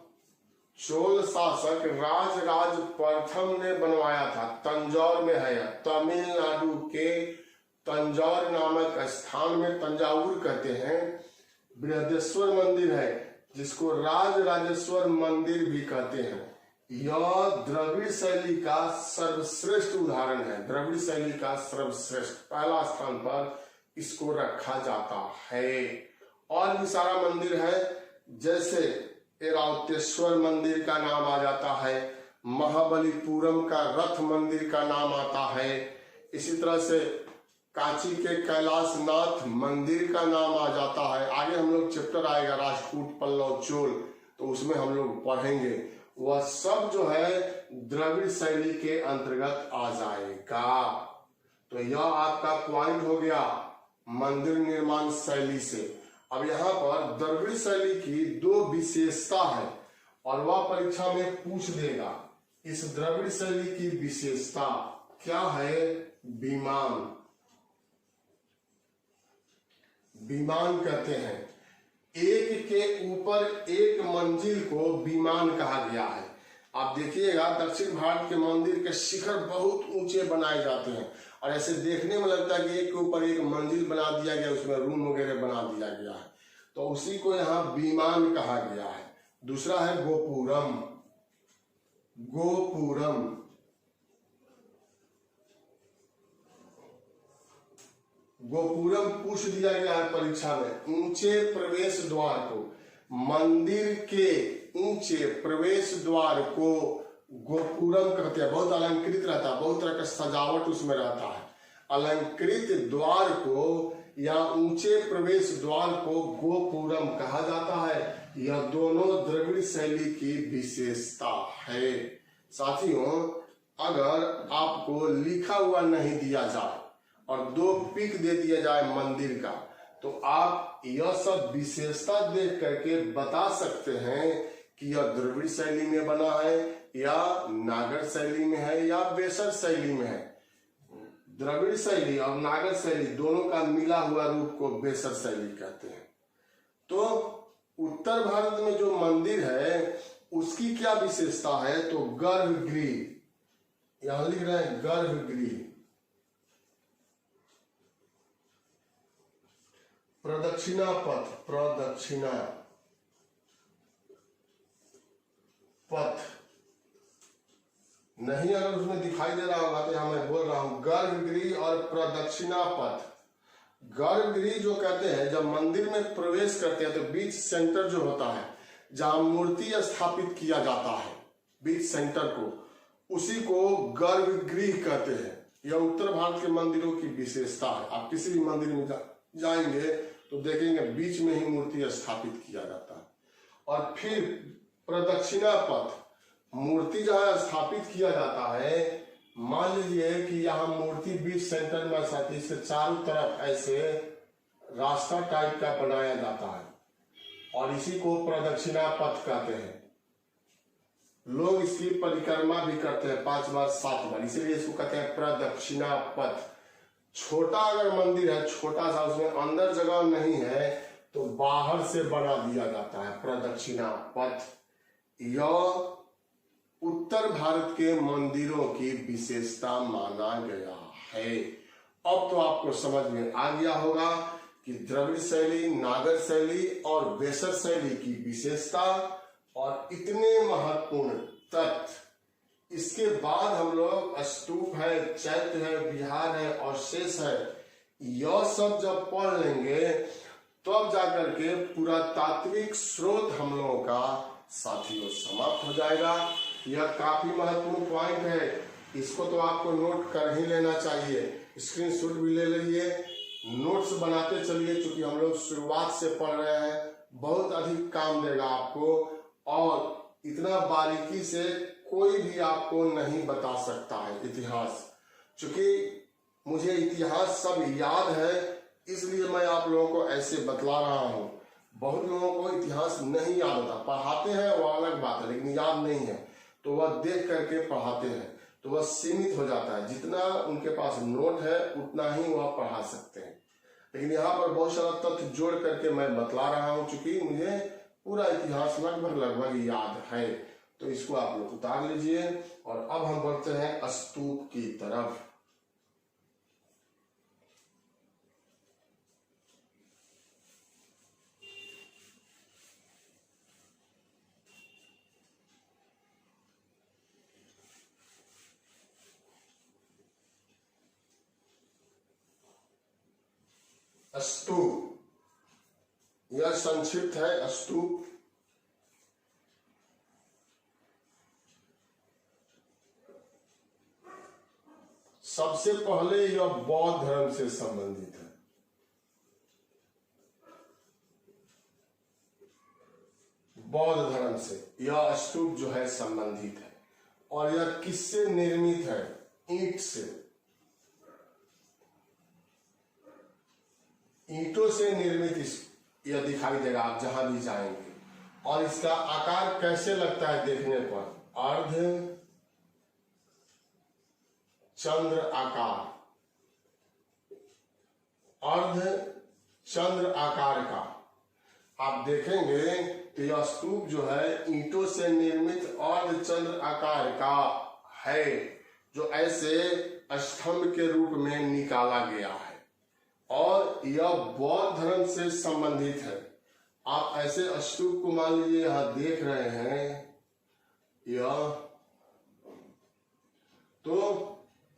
चोल शासक राजराज प्रथम ने बनवाया था। तंजौर में है, तमिलनाडु के तंजौर नामक स्थान में, तंजावुर कहते हैं, बृहदेश्वर मंदिर है, जिसको राजराजेश्वर मंदिर भी कहते हैं। यह द्रविड़ शैली का सर्वश्रेष्ठ उदाहरण है। द्रविड़ शैली का सर्वश्रेष्ठ पहला स्थान पर इसको रखा जाता है। और भी सारा मंदिर है, जैसे ऐरावतेश्वर मंदिर का नाम आ जाता है, महाबलीपुरम का रथ मंदिर का नाम आता है, इसी तरह से कांची के कैलाशनाथ मंदिर का नाम आ जाता है। आगे हम लोग चैप्टर आएगा राष्ट्रकूट पल्लव चोल, तो उसमें हम लोग पढ़ेंगे। वह सब जो है द्रविड़ शैली के अंतर्गत आ जाएगा। तो यह आपका पॉइंट हो गया मंदिर निर्माण शैली से। अब यहाँ पर द्रविड़ शैली की दो विशेषता है और वह परीक्षा में पूछ देगा। इस द्रविड़ शैली की विशेषता क्या है? विमान, विमान कहते हैं। एक के ऊपर एक मंजिल को विमान कहा गया है। आप देखिएगा दक्षिण भारत के मंदिर के शिखर बहुत ऊंचे बनाए जाते हैं और ऐसे देखने में लगता है कि एक के ऊपर एक मंजिल बना दिया गया, उसमें रूम वगैरह बना दिया गया है, तो उसी को यहाँ विमान कहा गया है। दूसरा है गोपुरम, गोपुरम, गोपुरम पूछ दिया गया है परीक्षा में। ऊंचे प्रवेश द्वार को, मंदिर के ऊंचे प्रवेश द्वार को गोपुरम कहते हैं। बहुत अलंकृत रहता है, बहुत तरह का सजावट उसमें रहता है। अलंकृत द्वार को या ऊंचे प्रवेश द्वार को गोपुरम कहा जाता है। यह दोनों द्रविड़ शैली की विशेषता है। साथियों, अगर आपको लिखा हुआ नहीं दिया जाए और 2 पिक दे दिया जाए मंदिर का, तो आप यह सब विशेषता देख करके बता सकते हैं कि यह द्रविड़ शैली में बना है या नागर शैली में है या बेसर शैली में है। द्रविड़ शैली और नागर शैली दोनों का मिला हुआ रूप को बेसर शैली कहते हैं। तो उत्तर भारत में जो मंदिर है उसकी क्या विशेषता है, तो गर्भगृह, यहां लिख रहे हैं गर्भगृह, प्रदक्षिणा पथ, प्रदक्षिणा पथ नहीं अगर उसमें दिखाई दे रहा होगा तो यहां मैं बोल रहा हूं गर्भगृह और प्रदक्षिणा पथ। गर्भगृह जो कहते हैं, जब मंदिर में प्रवेश करते हैं तो बीच सेंटर जो होता है जहां मूर्ति स्थापित किया जाता है, बीच सेंटर को, उसी को गर्भगृह कहते हैं। यह उत्तर भारत के मंदिरों की विशेषता है। आप किसी भी मंदिर में जाएंगे तो देखेंगे बीच में ही मूर्ति स्थापित किया जाता है। और फिर प्रदक्षिणा पथ, मूर्ति जहां स्थापित किया जाता है, मान लीजिए कि यहाँ मूर्ति बीच सेंटर में स्थापित, इसके चारों तरफ ऐसे रास्ता टाइप का बनाया जाता है और इसी को प्रदक्षिणा पथ कहते हैं। लोग इसकी परिक्रमा भी करते हैं 5 बार 7 बार, इसीलिए इसको कहते हैं प्रदक्षिणा पथ। छोटा अगर मंदिर है, छोटा सा, उसमें अंदर जगह नहीं है तो बाहर से बना दिया जाता है प्रदक्षिणा पथ। यह उत्तर भारत के मंदिरों की विशेषता माना गया है। अब तो आपको समझ में आ गया होगा कि द्रविड़ शैली, नागर शैली और बेसर शैली की विशेषता और इतने महत्वपूर्ण तथ्य। इसके बाद हम लोग स्तूप है, चैत्य है, विहार है और शेष है, यह सब जब पढ़ लेंगे तब जाकर के पुरातात्विक स्रोत हम लोगों का साथियों समाप्त हो जाएगा। यह काफी महत्वपूर्ण पॉइंट है, इसको तो आपको नोट कर ही लेना चाहिए। स्क्रीनशॉट भी ले लीजिए, नोट्स बनाते चलिए, क्योंकि हम लोग शुरुआत से पढ़ रहे हैं, बहुत अधिक काम देगा आपको और इतना बारीकी से कोई भी आपको नहीं बता सकता है इतिहास। चूंकि मुझे इतिहास सब याद है इसलिए मैं आप लोगों को ऐसे बतला रहा हूँ। बहुत लोगों को इतिहास नहीं याद होता, पढ़ाते हैं वो अलग बात है, लेकिन याद नहीं है तो वह देख करके पढ़ाते हैं तो वह सीमित हो जाता है। जितना उनके पास नोट है उतना ही वह पढ़ा सकते हैं, लेकिन यहाँ पर बहुत सारा तथ्य जोड़ करके मैं बतला रहा हूँ। चूंकि मुझे पूरा इतिहास लगभग याद है, तो इसको आप लोग उतार लीजिए। और अब हम बढ़ते हैं स्तूप की तरफ। स्तूप, यह संक्षिप्त है स्तूप। सबसे पहले यह बौद्ध धर्म से संबंधित है। बौद्ध धर्म से यह स्तूप जो है संबंधित है। और यह किससे निर्मित है? ईंट से, ईंटों से निर्मित यह दिखाई देगा आप जहां भी जाएंगे। और इसका आकार कैसे लगता है देखने पर? अर्ध चंद्र आकार, अर्ध चंद्र आकार का आप देखेंगे तो यह स्तूप जो है ईंटों से निर्मित अर्ध चंद्र आकार का है, जो ऐसे स्तंभ के रूप में निकाला गया है और यह बौद्ध धर्म से संबंधित है। आप ऐसे स्तूप को मान लीजिए यहां देख रहे हैं, यह तो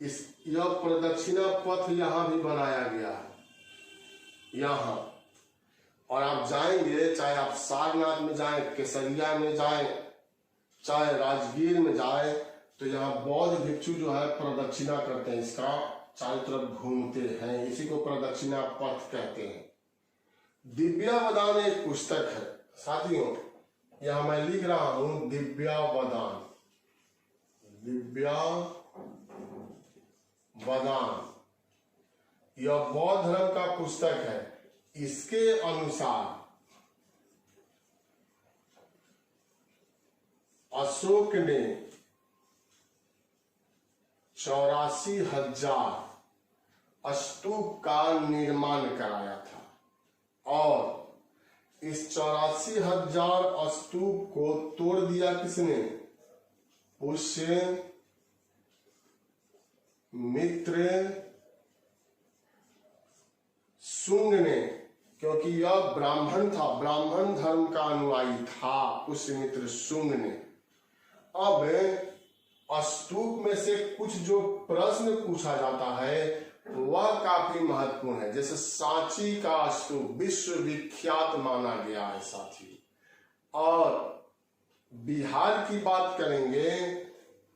यह प्रदक्षिणा पथ यहां भी बनाया गया है यहां। और आप जाएंगे, चाहे आप सारनाथ में जाएं, केसरिया में जाएं, चाहे राजगीर में जाएं, तो यहाँ बौद्ध भिक्षु जो है प्रदक्षिणा करते हैं, इसका चारों तरफ घूमते हैं, इसी को प्रदक्षिणा पथ कहते हैं। दिव्यावदान एक पुस्तक है साथियों, यहां मैं लिख रहा हूं दिव्यावदान, दिव्यावदान यह बौद्ध धर्म का पुस्तक है। इसके अनुसार अशोक ने 84,000 स्तूप का निर्माण कराया था और इस 84,000 स्तूप को तोड़ दिया किसने? पुष्य मित्र शुंग ने, क्योंकि यह ब्राह्मण था, ब्राह्मण धर्म का अनुयायी था पुष्यमित्र शुंग ने। अब स्तूप में से कुछ जो प्रश्न पूछा जाता है वह काफी महत्वपूर्ण है। जैसे सांची का स्तूप विश्व विख्यात माना गया है साथी। और बिहार की बात करेंगे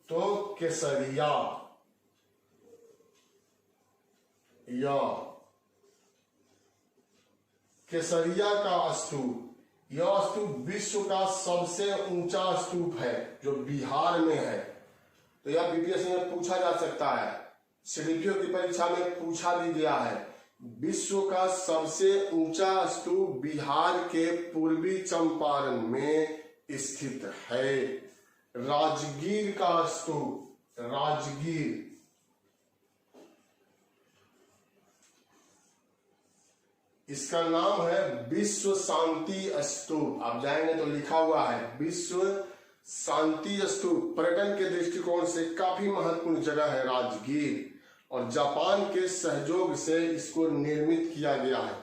तो केसरिया, केसरिया का स्तूप, यह स्तूप विश्व का सबसे ऊंचा स्तूप है जो बिहार में है। तो यह बीपीएससी में पूछा जा सकता है, सीडीपीओ की परीक्षा में पूछा भी गया है। विश्व का सबसे ऊंचा स्तूप बिहार के पूर्वी चंपारण में स्थित है। राजगीर का स्तूप, राजगीर, इसका नाम है विश्व शांति स्तूप। आप जाएंगे तो लिखा हुआ है विश्व शांति स्तूप। पर्यटन के दृष्टिकोण से काफी महत्वपूर्ण जगह है राजगीर और जापान के सहयोग से इसको निर्मित किया गया है।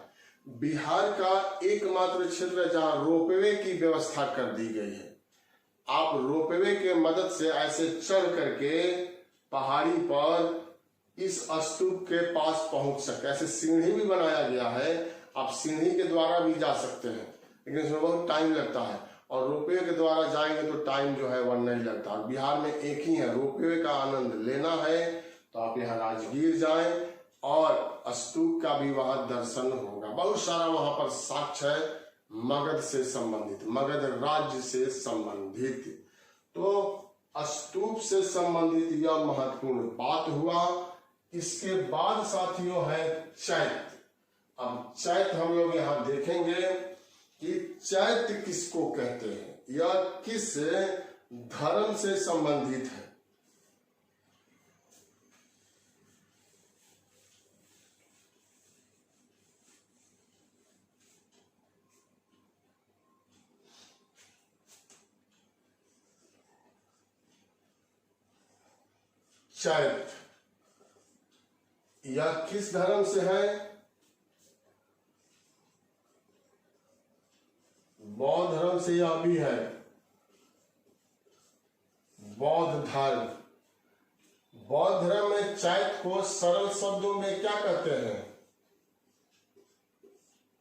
बिहार का एकमात्र क्षेत्र जहां रोपवे की व्यवस्था कर दी गई है। आप रोपवे के मदद से ऐसे चढ़ करके पहाड़ी पर इस स्तूप के पास पहुंच सकते हैं। ऐसे सीढ़ी भी बनाया गया है, आप सीढ़ी के द्वारा भी जा सकते हैं, लेकिन इसमें बहुत टाइम लगता है। और रोपवे के द्वारा जाएंगे तो टाइम जो है वह नहीं लगता। बिहार में एक ही है, रोपवे का आनंद लेना है तो आप यहाँ राजगीर जाएं और स्तूप का भी वहां दर्शन होगा। बहुत सारा वहां पर साक्ष्य है मगध से संबंधित, मगध राज्य से संबंधित। तो स्तूप से संबंधित यह महत्वपूर्ण बात हुआ। इसके बाद साथियों है चैत्य। अब चैत्य हम लोग यहां देखेंगे कि चैत्य किसको कहते हैं, यह किस धर्म से संबंधित है। चैत्य यह किस धर्म से है? बौद्ध धर्म से यह भी है। बौद्ध धर्म, बौद्ध धर्म में चैत्य को सरल शब्दों में क्या कहते हैं?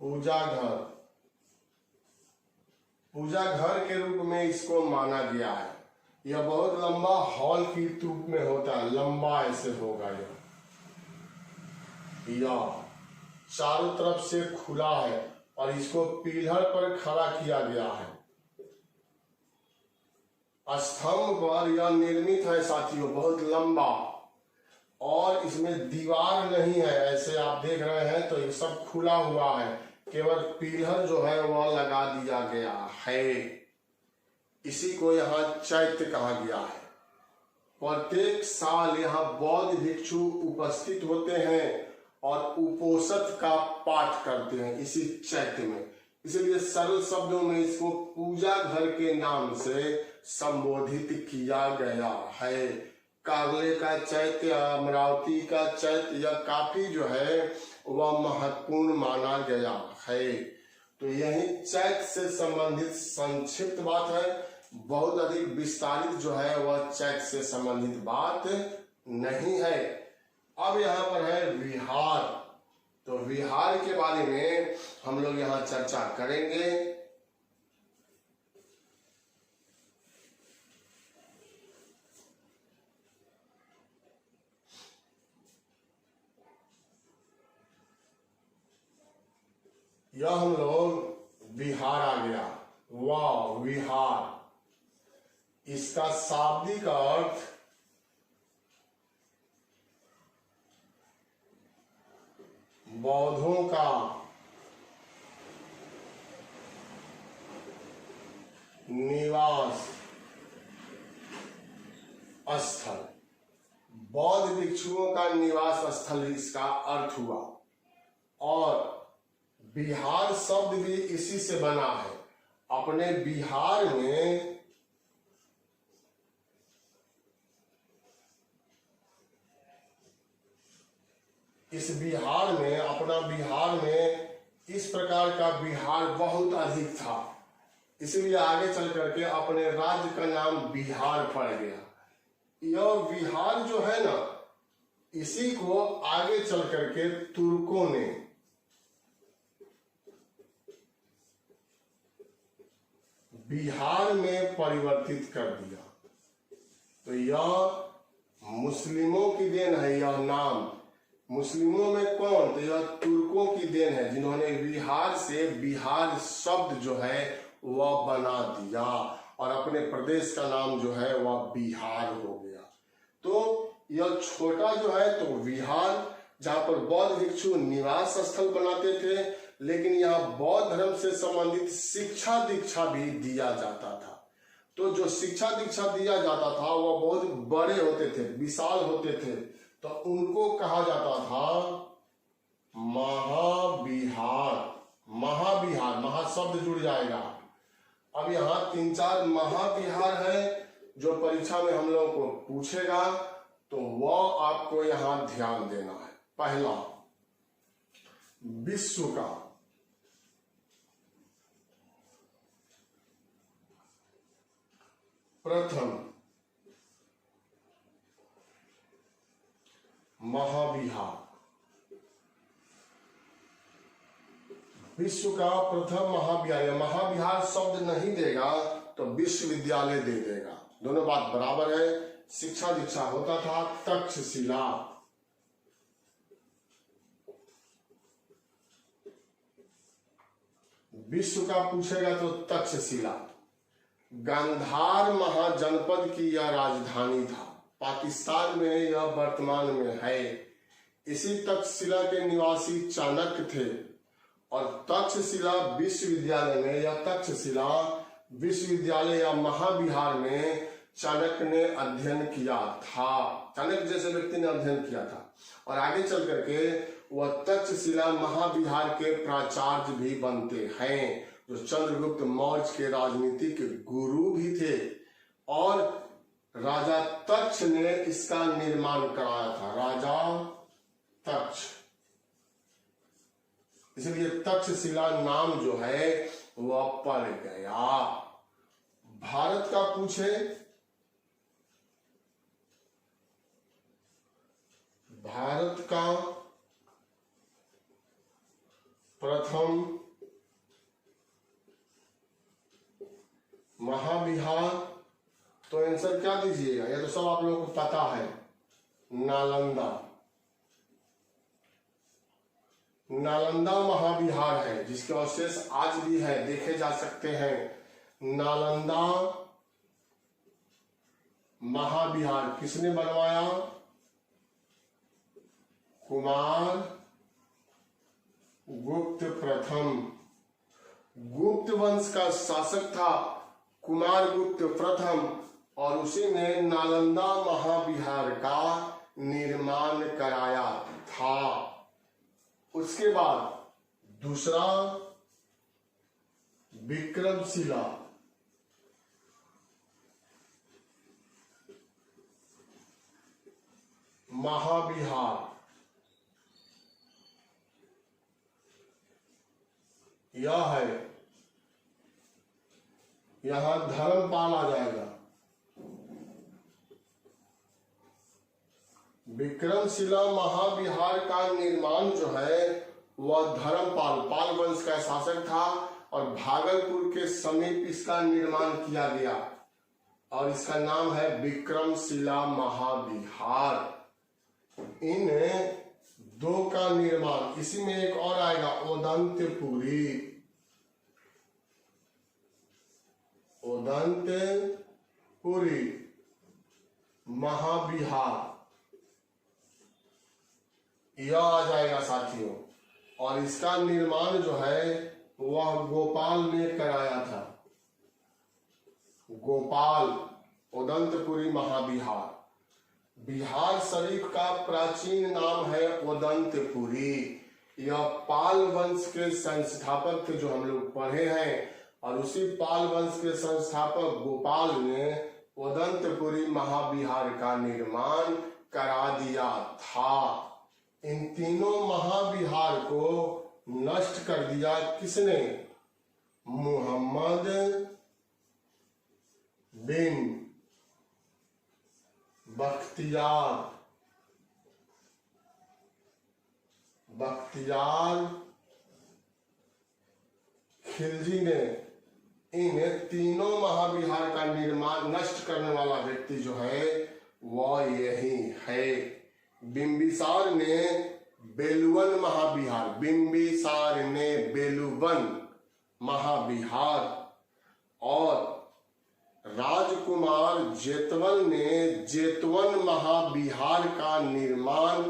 पूजा घर, पूजा घर के रूप में इसको माना गया है। यह बहुत लंबा हॉल की रूप में होता है, लंबा ऐसे होगा। यह चारों तरफ से खुला है और इसको पिलर पर खड़ा किया गया है। स्तंभ पर यह निर्मित है साथियों, बहुत लंबा, और इसमें दीवार नहीं है। ऐसे आप देख रहे हैं तो ये सब खुला हुआ है, केवल पिलर जो है वह लगा दिया गया है। इसी को यहाँ चैत्य कहा गया है। प्रत्येक साल यहाँ बौद्ध भिक्षु उपस्थित होते हैं और उपोषण का पाठ करते हैं इसी चैत्य में। इसलिए सरल शब्दों में इसको पूजा घर के नाम से संबोधित किया गया है। कार्ले का चैत्य, अमरावती का चैत्य, यह काफी जो है वह महत्वपूर्ण माना गया है। तो यही चैत्य से संबंधित संक्षिप्त बात है। बहुत अधिक विस्तारित जो है वह चैत्य से संबंधित बात नहीं है। अब यहाँ पर है विहार। तो विहार के बारे में हम लोग यहाँ चर्चा करेंगे। यह हम लोग विहार आ गया, वाह विहार। इसका शाब्दिक अर्थ बौद्धों का निवास स्थल, बौद्ध भिक्षुओं का निवास स्थल इसका अर्थ हुआ। और बिहार शब्द भी इसी से बना है। अपने बिहार में इस बिहार में, अपना बिहार में इस प्रकार का बिहार बहुत अधिक था, इसलिए आगे चल करके अपने राज्य का नाम बिहार पड़ गया। यह बिहार जो है ना, इसी को आगे चल करके तुर्कों ने बिहार में परिवर्तित कर दिया। तो यह मुस्लिमों की देन है। यह नाम मुस्लिमों में कौन? तो यह तुर्कों की देन है, जिन्होंने बिहार से बिहार शब्द जो है वह बना दिया और अपने प्रदेश का नाम जो है वह बिहार हो गया। तो यह छोटा जो है तो बिहार, जहां पर बौद्ध भिक्षु निवास स्थल बनाते थे, लेकिन यहाँ बौद्ध धर्म से संबंधित शिक्षा दीक्षा भी दिया जाता था। तो जो शिक्षा दीक्षा दिया जाता था वह बहुत बड़े होते थे, विशाल होते थे, तो उनको कहा जाता था महाविहार। महाविहार, महा शब्द जुड़ जाएगा। अब यहाँ 3-4 महाविहार है जो परीक्षा में हम लोगों को पूछेगा, तो वह आपको यहाँ ध्यान देना है। पहला, विश्व का प्रथम महाविहार। विश्व का प्रथम महाविहार। महाविहार शब्द नहीं देगा तो विश्वविद्यालय दे देगा, दोनों बात बराबर है। शिक्षा दीक्षा होता था तक्षशिला। विश्व का पूछेगा तो तक्षशिला। गांधार महाजनपद की यह राजधानी था, पाकिस्तान में यह वर्तमान में है। इसी तक्षशिला के निवासी चाणक्य थे और तक्षशिला विश्वविद्यालय में, या तक्षशिला विश्वविद्यालय या महाविहार में चाणक्य ने अध्ययन किया था। चाणक्य जैसे व्यक्ति ने अध्ययन किया था और आगे चल करके वह तक्षशिला महाविहार के प्राचार्य भी बनते हैं, जो चंद्रगुप्त मौर्य के राजनीति के गुरु भी थे। और राजा तक्ष ने इसका निर्माण कराया था, राजा तक्ष। इसलिए तक्षशिला नाम जो है वह पड़ गया। भारत का पूछे, भारत का प्रथम महाविहार, तो आंसर क्या दीजिएगा? यह तो सब आप लोगों को पता है, नालंदा। नालंदा महाविहार है, जिसके अवशेष आज भी है, देखे जा सकते हैं। नालंदा महाविहार किसने बनवाया? कुमार गुप्त प्रथम। गुप्त वंश का शासक था कुमार गुप्त प्रथम, और उसी ने नालंदा महाविहार का निर्माण कराया था। उसके बाद दूसरा विक्रमशिला। महाविहार यह है, यहां धर्मपाल आ जाएगा। विक्रमशिला महाविहार का निर्माण जो है वह धर्मपाल, पाल वंश का शासक था, और भागलपुर के समीप इसका निर्माण किया गया, और इसका नाम है विक्रमशिला महाविहार। इन दो का निर्माण, इसी में एक और आएगा ओदंतपुरी। ओदंतपुरी महाविहार यह आ जाएगा साथियों। और इसका निर्माण जो है वह गोपाल ने कराया था। गोपाल, उदंतपुरी महाविहार। बिहार शरीफ का प्राचीन नाम है उदंतपुरी। यह पाल वंश के संस्थापक थे जो हम लोग पढ़े हैं, और उसी पाल वंश के संस्थापक गोपाल ने उदंतपुरी महाविहार का निर्माण करा दिया था। इन तीनों महाविहार को नष्ट कर दिया किसने? मोहम्मद बिन बख्तियार खिलजी ने इन तीनों महाविहार का निर्माण नष्ट करने वाला व्यक्ति जो है वह यही है। बिंबिसार ने बेलुवन महाविहार और राजकुमार जेतवन ने जेतवन महाविहार का निर्माण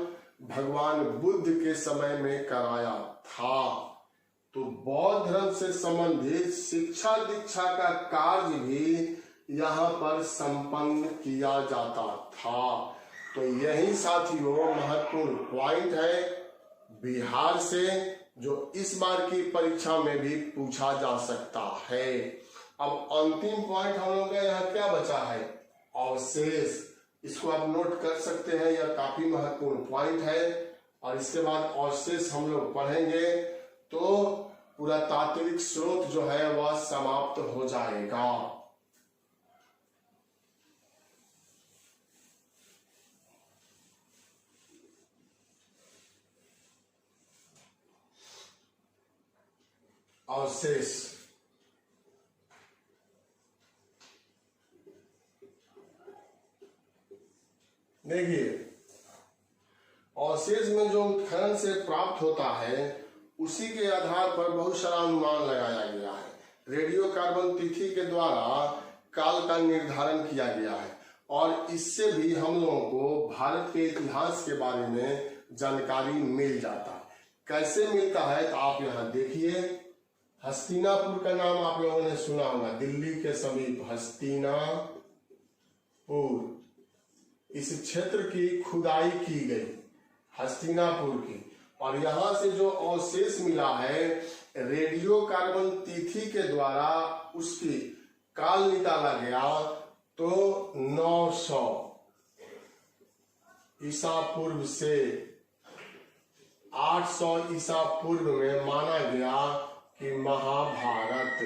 भगवान बुद्ध के समय में कराया था। तो बौद्ध धर्म से संबंधित शिक्षा दीक्षा का कार्य भी यहाँ पर संपन्न किया जाता था। तो यही साथियों महत्वपूर्ण पॉइंट है बिहार से, जो इस बार की परीक्षा में भी पूछा जा सकता है। अब अंतिम पॉइंट हम लोग का यहाँ क्या बचा है? अवशेष। इसको आप नोट कर सकते हैं, यह काफी महत्वपूर्ण पॉइंट है। और इसके बाद अवशेष हम लोग पढ़ेंगे तो पूरा तात्विक स्रोत जो है वह समाप्त हो जाएगा। अवशेष देखिए, अवशेष में जो उत्खनन से प्राप्त होता है उसी के आधार पर बहुत सारा अनुमान लगाया गया है। रेडियो कार्बन तिथि के द्वारा काल का निर्धारण किया गया है, और इससे भी हम लोगों को भारत के इतिहास के बारे में जानकारी मिल जाता है। कैसे मिलता है तो आप यहाँ देखिए, हस्तिनापुर का नाम आप लोगों ने सुना होगा, दिल्ली के समीप हस्तिनापुर। इस क्षेत्र की खुदाई की गई हस्तिनापुर की, और यहाँ से जो अवशेष मिला है रेडियो कार्बन तिथि के द्वारा उसकी काल निकाला गया तो 900 ईसा पूर्व से 800 ईसा पूर्व में माना गया कि महाभारत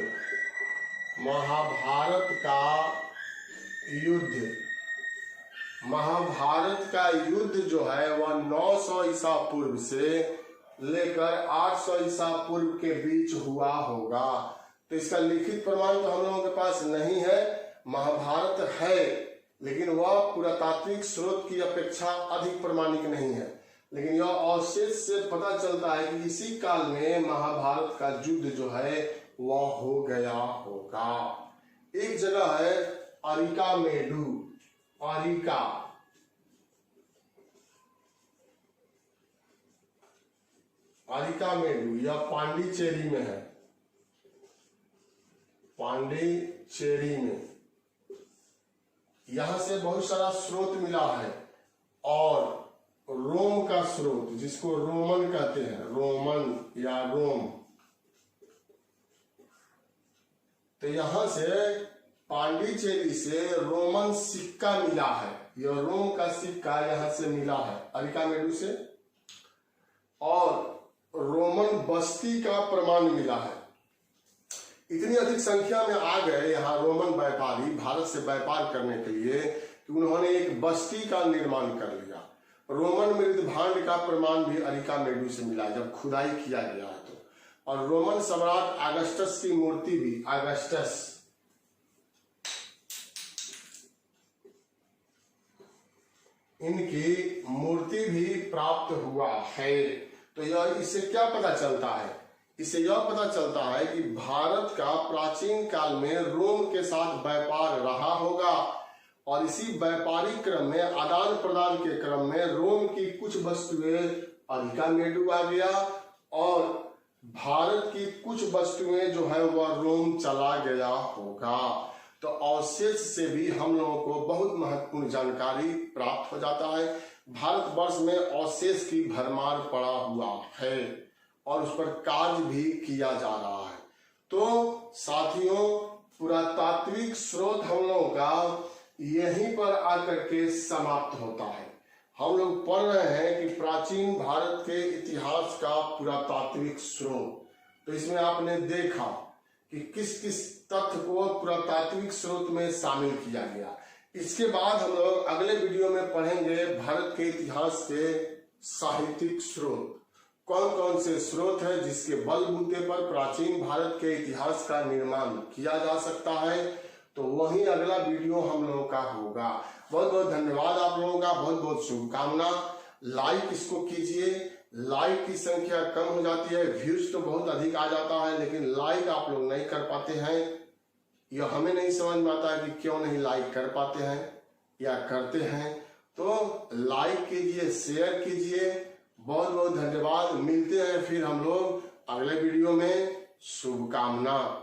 का युद्ध जो है वह 900 ईसा पूर्व से लेकर 800 ईसा पूर्व के बीच हुआ होगा। तो इसका लिखित प्रमाण तो हम लोगों के पास नहीं है। महाभारत है, लेकिन वह पुरातात्विक स्रोत की अपेक्षा अधिक प्रमाणिक नहीं है। लेकिन यह अवशेष से पता चलता है कि इसी काल में महाभारत का युद्ध जो है वह हो गया होगा। एक जगह है अरिकामेडु, अरिकामेडु, यह पांडिचेरी में है। पांडिचेरी में यहां से बहुत सारा स्रोत मिला है, और रोम का स्रोत जिसको रोमन कहते हैं, रोमन या रोम, तो यहां से पांडिचेरी से रोमन सिक्का मिला है। यह रोम का सिक्का यहां से मिला है अरिकामेडु से, और रोमन बस्ती का प्रमाण मिला है। इतनी अधिक संख्या में आ गए यहाँ रोमन व्यापारी भारत से व्यापार करने के लिए कि उन्होंने एक बस्ती का निर्माण कर लिया। रोमन मृदभांड का प्रमाण भी अरिकामेडु से मिला जब खुदाई किया गया है तो। और रोमन सम्राट अगस्टस की मूर्ति भी, अगस्टस इनकी मूर्ति भी प्राप्त हुआ है। तो यह इससे क्या पता चलता है? इससे यह पता चलता है कि भारत का प्राचीन काल में रोम के साथ व्यापार रहा होगा, और इसी व्यापारिक क्रम में आदान प्रदान के क्रम में रोम की कुछ वस्तुएं अरिकामेडु आ गया, और भारत की कुछ वस्तुएं जो है वह रोम चला गया होगा। तो अवशेष से भी हम लोगों को बहुत महत्वपूर्ण जानकारी प्राप्त हो जाता है। भारतवर्ष में अवशेष की भरमार पड़ा हुआ है और उस पर कार्य भी किया जा रहा है। तो साथियों, पुरातात्विक स्रोत हम लोगों का यहीं पर आकर के समाप्त होता है। हम लोग पढ़ रहे हैं कि प्राचीन भारत के इतिहास का पुरातात्विक स्रोत। तो इसमें आपने देखा कि किस किस तथ्य को पुरातात्विक स्रोत में शामिल किया गया। इसके बाद हम लोग अगले वीडियो में पढ़ेंगे भारत के इतिहास के साहित्यिक स्रोत। कौन कौन से स्रोत है जिसके बलबूते पर प्राचीन भारत के इतिहास का निर्माण किया जा सकता है। तो वही अगला वीडियो हम लोगों का होगा। बहुत बहुत धन्यवाद आप लोगों का, बहुत बहुत शुभकामना। लाइक इसको कीजिए, लाइक की संख्या कम हो जाती है, व्यूज तो बहुत अधिक आ जाता है लेकिन लाइक आप लोग नहीं कर पाते हैं। यह हमें नहीं समझ में आता है कि क्यों नहीं लाइक कर पाते हैं या करते हैं। तो लाइक कीजिए, शेयर कीजिए। बहुत बहुत धन्यवाद। मिलते हैं फिर हम लोग अगले वीडियो में। शुभकामना।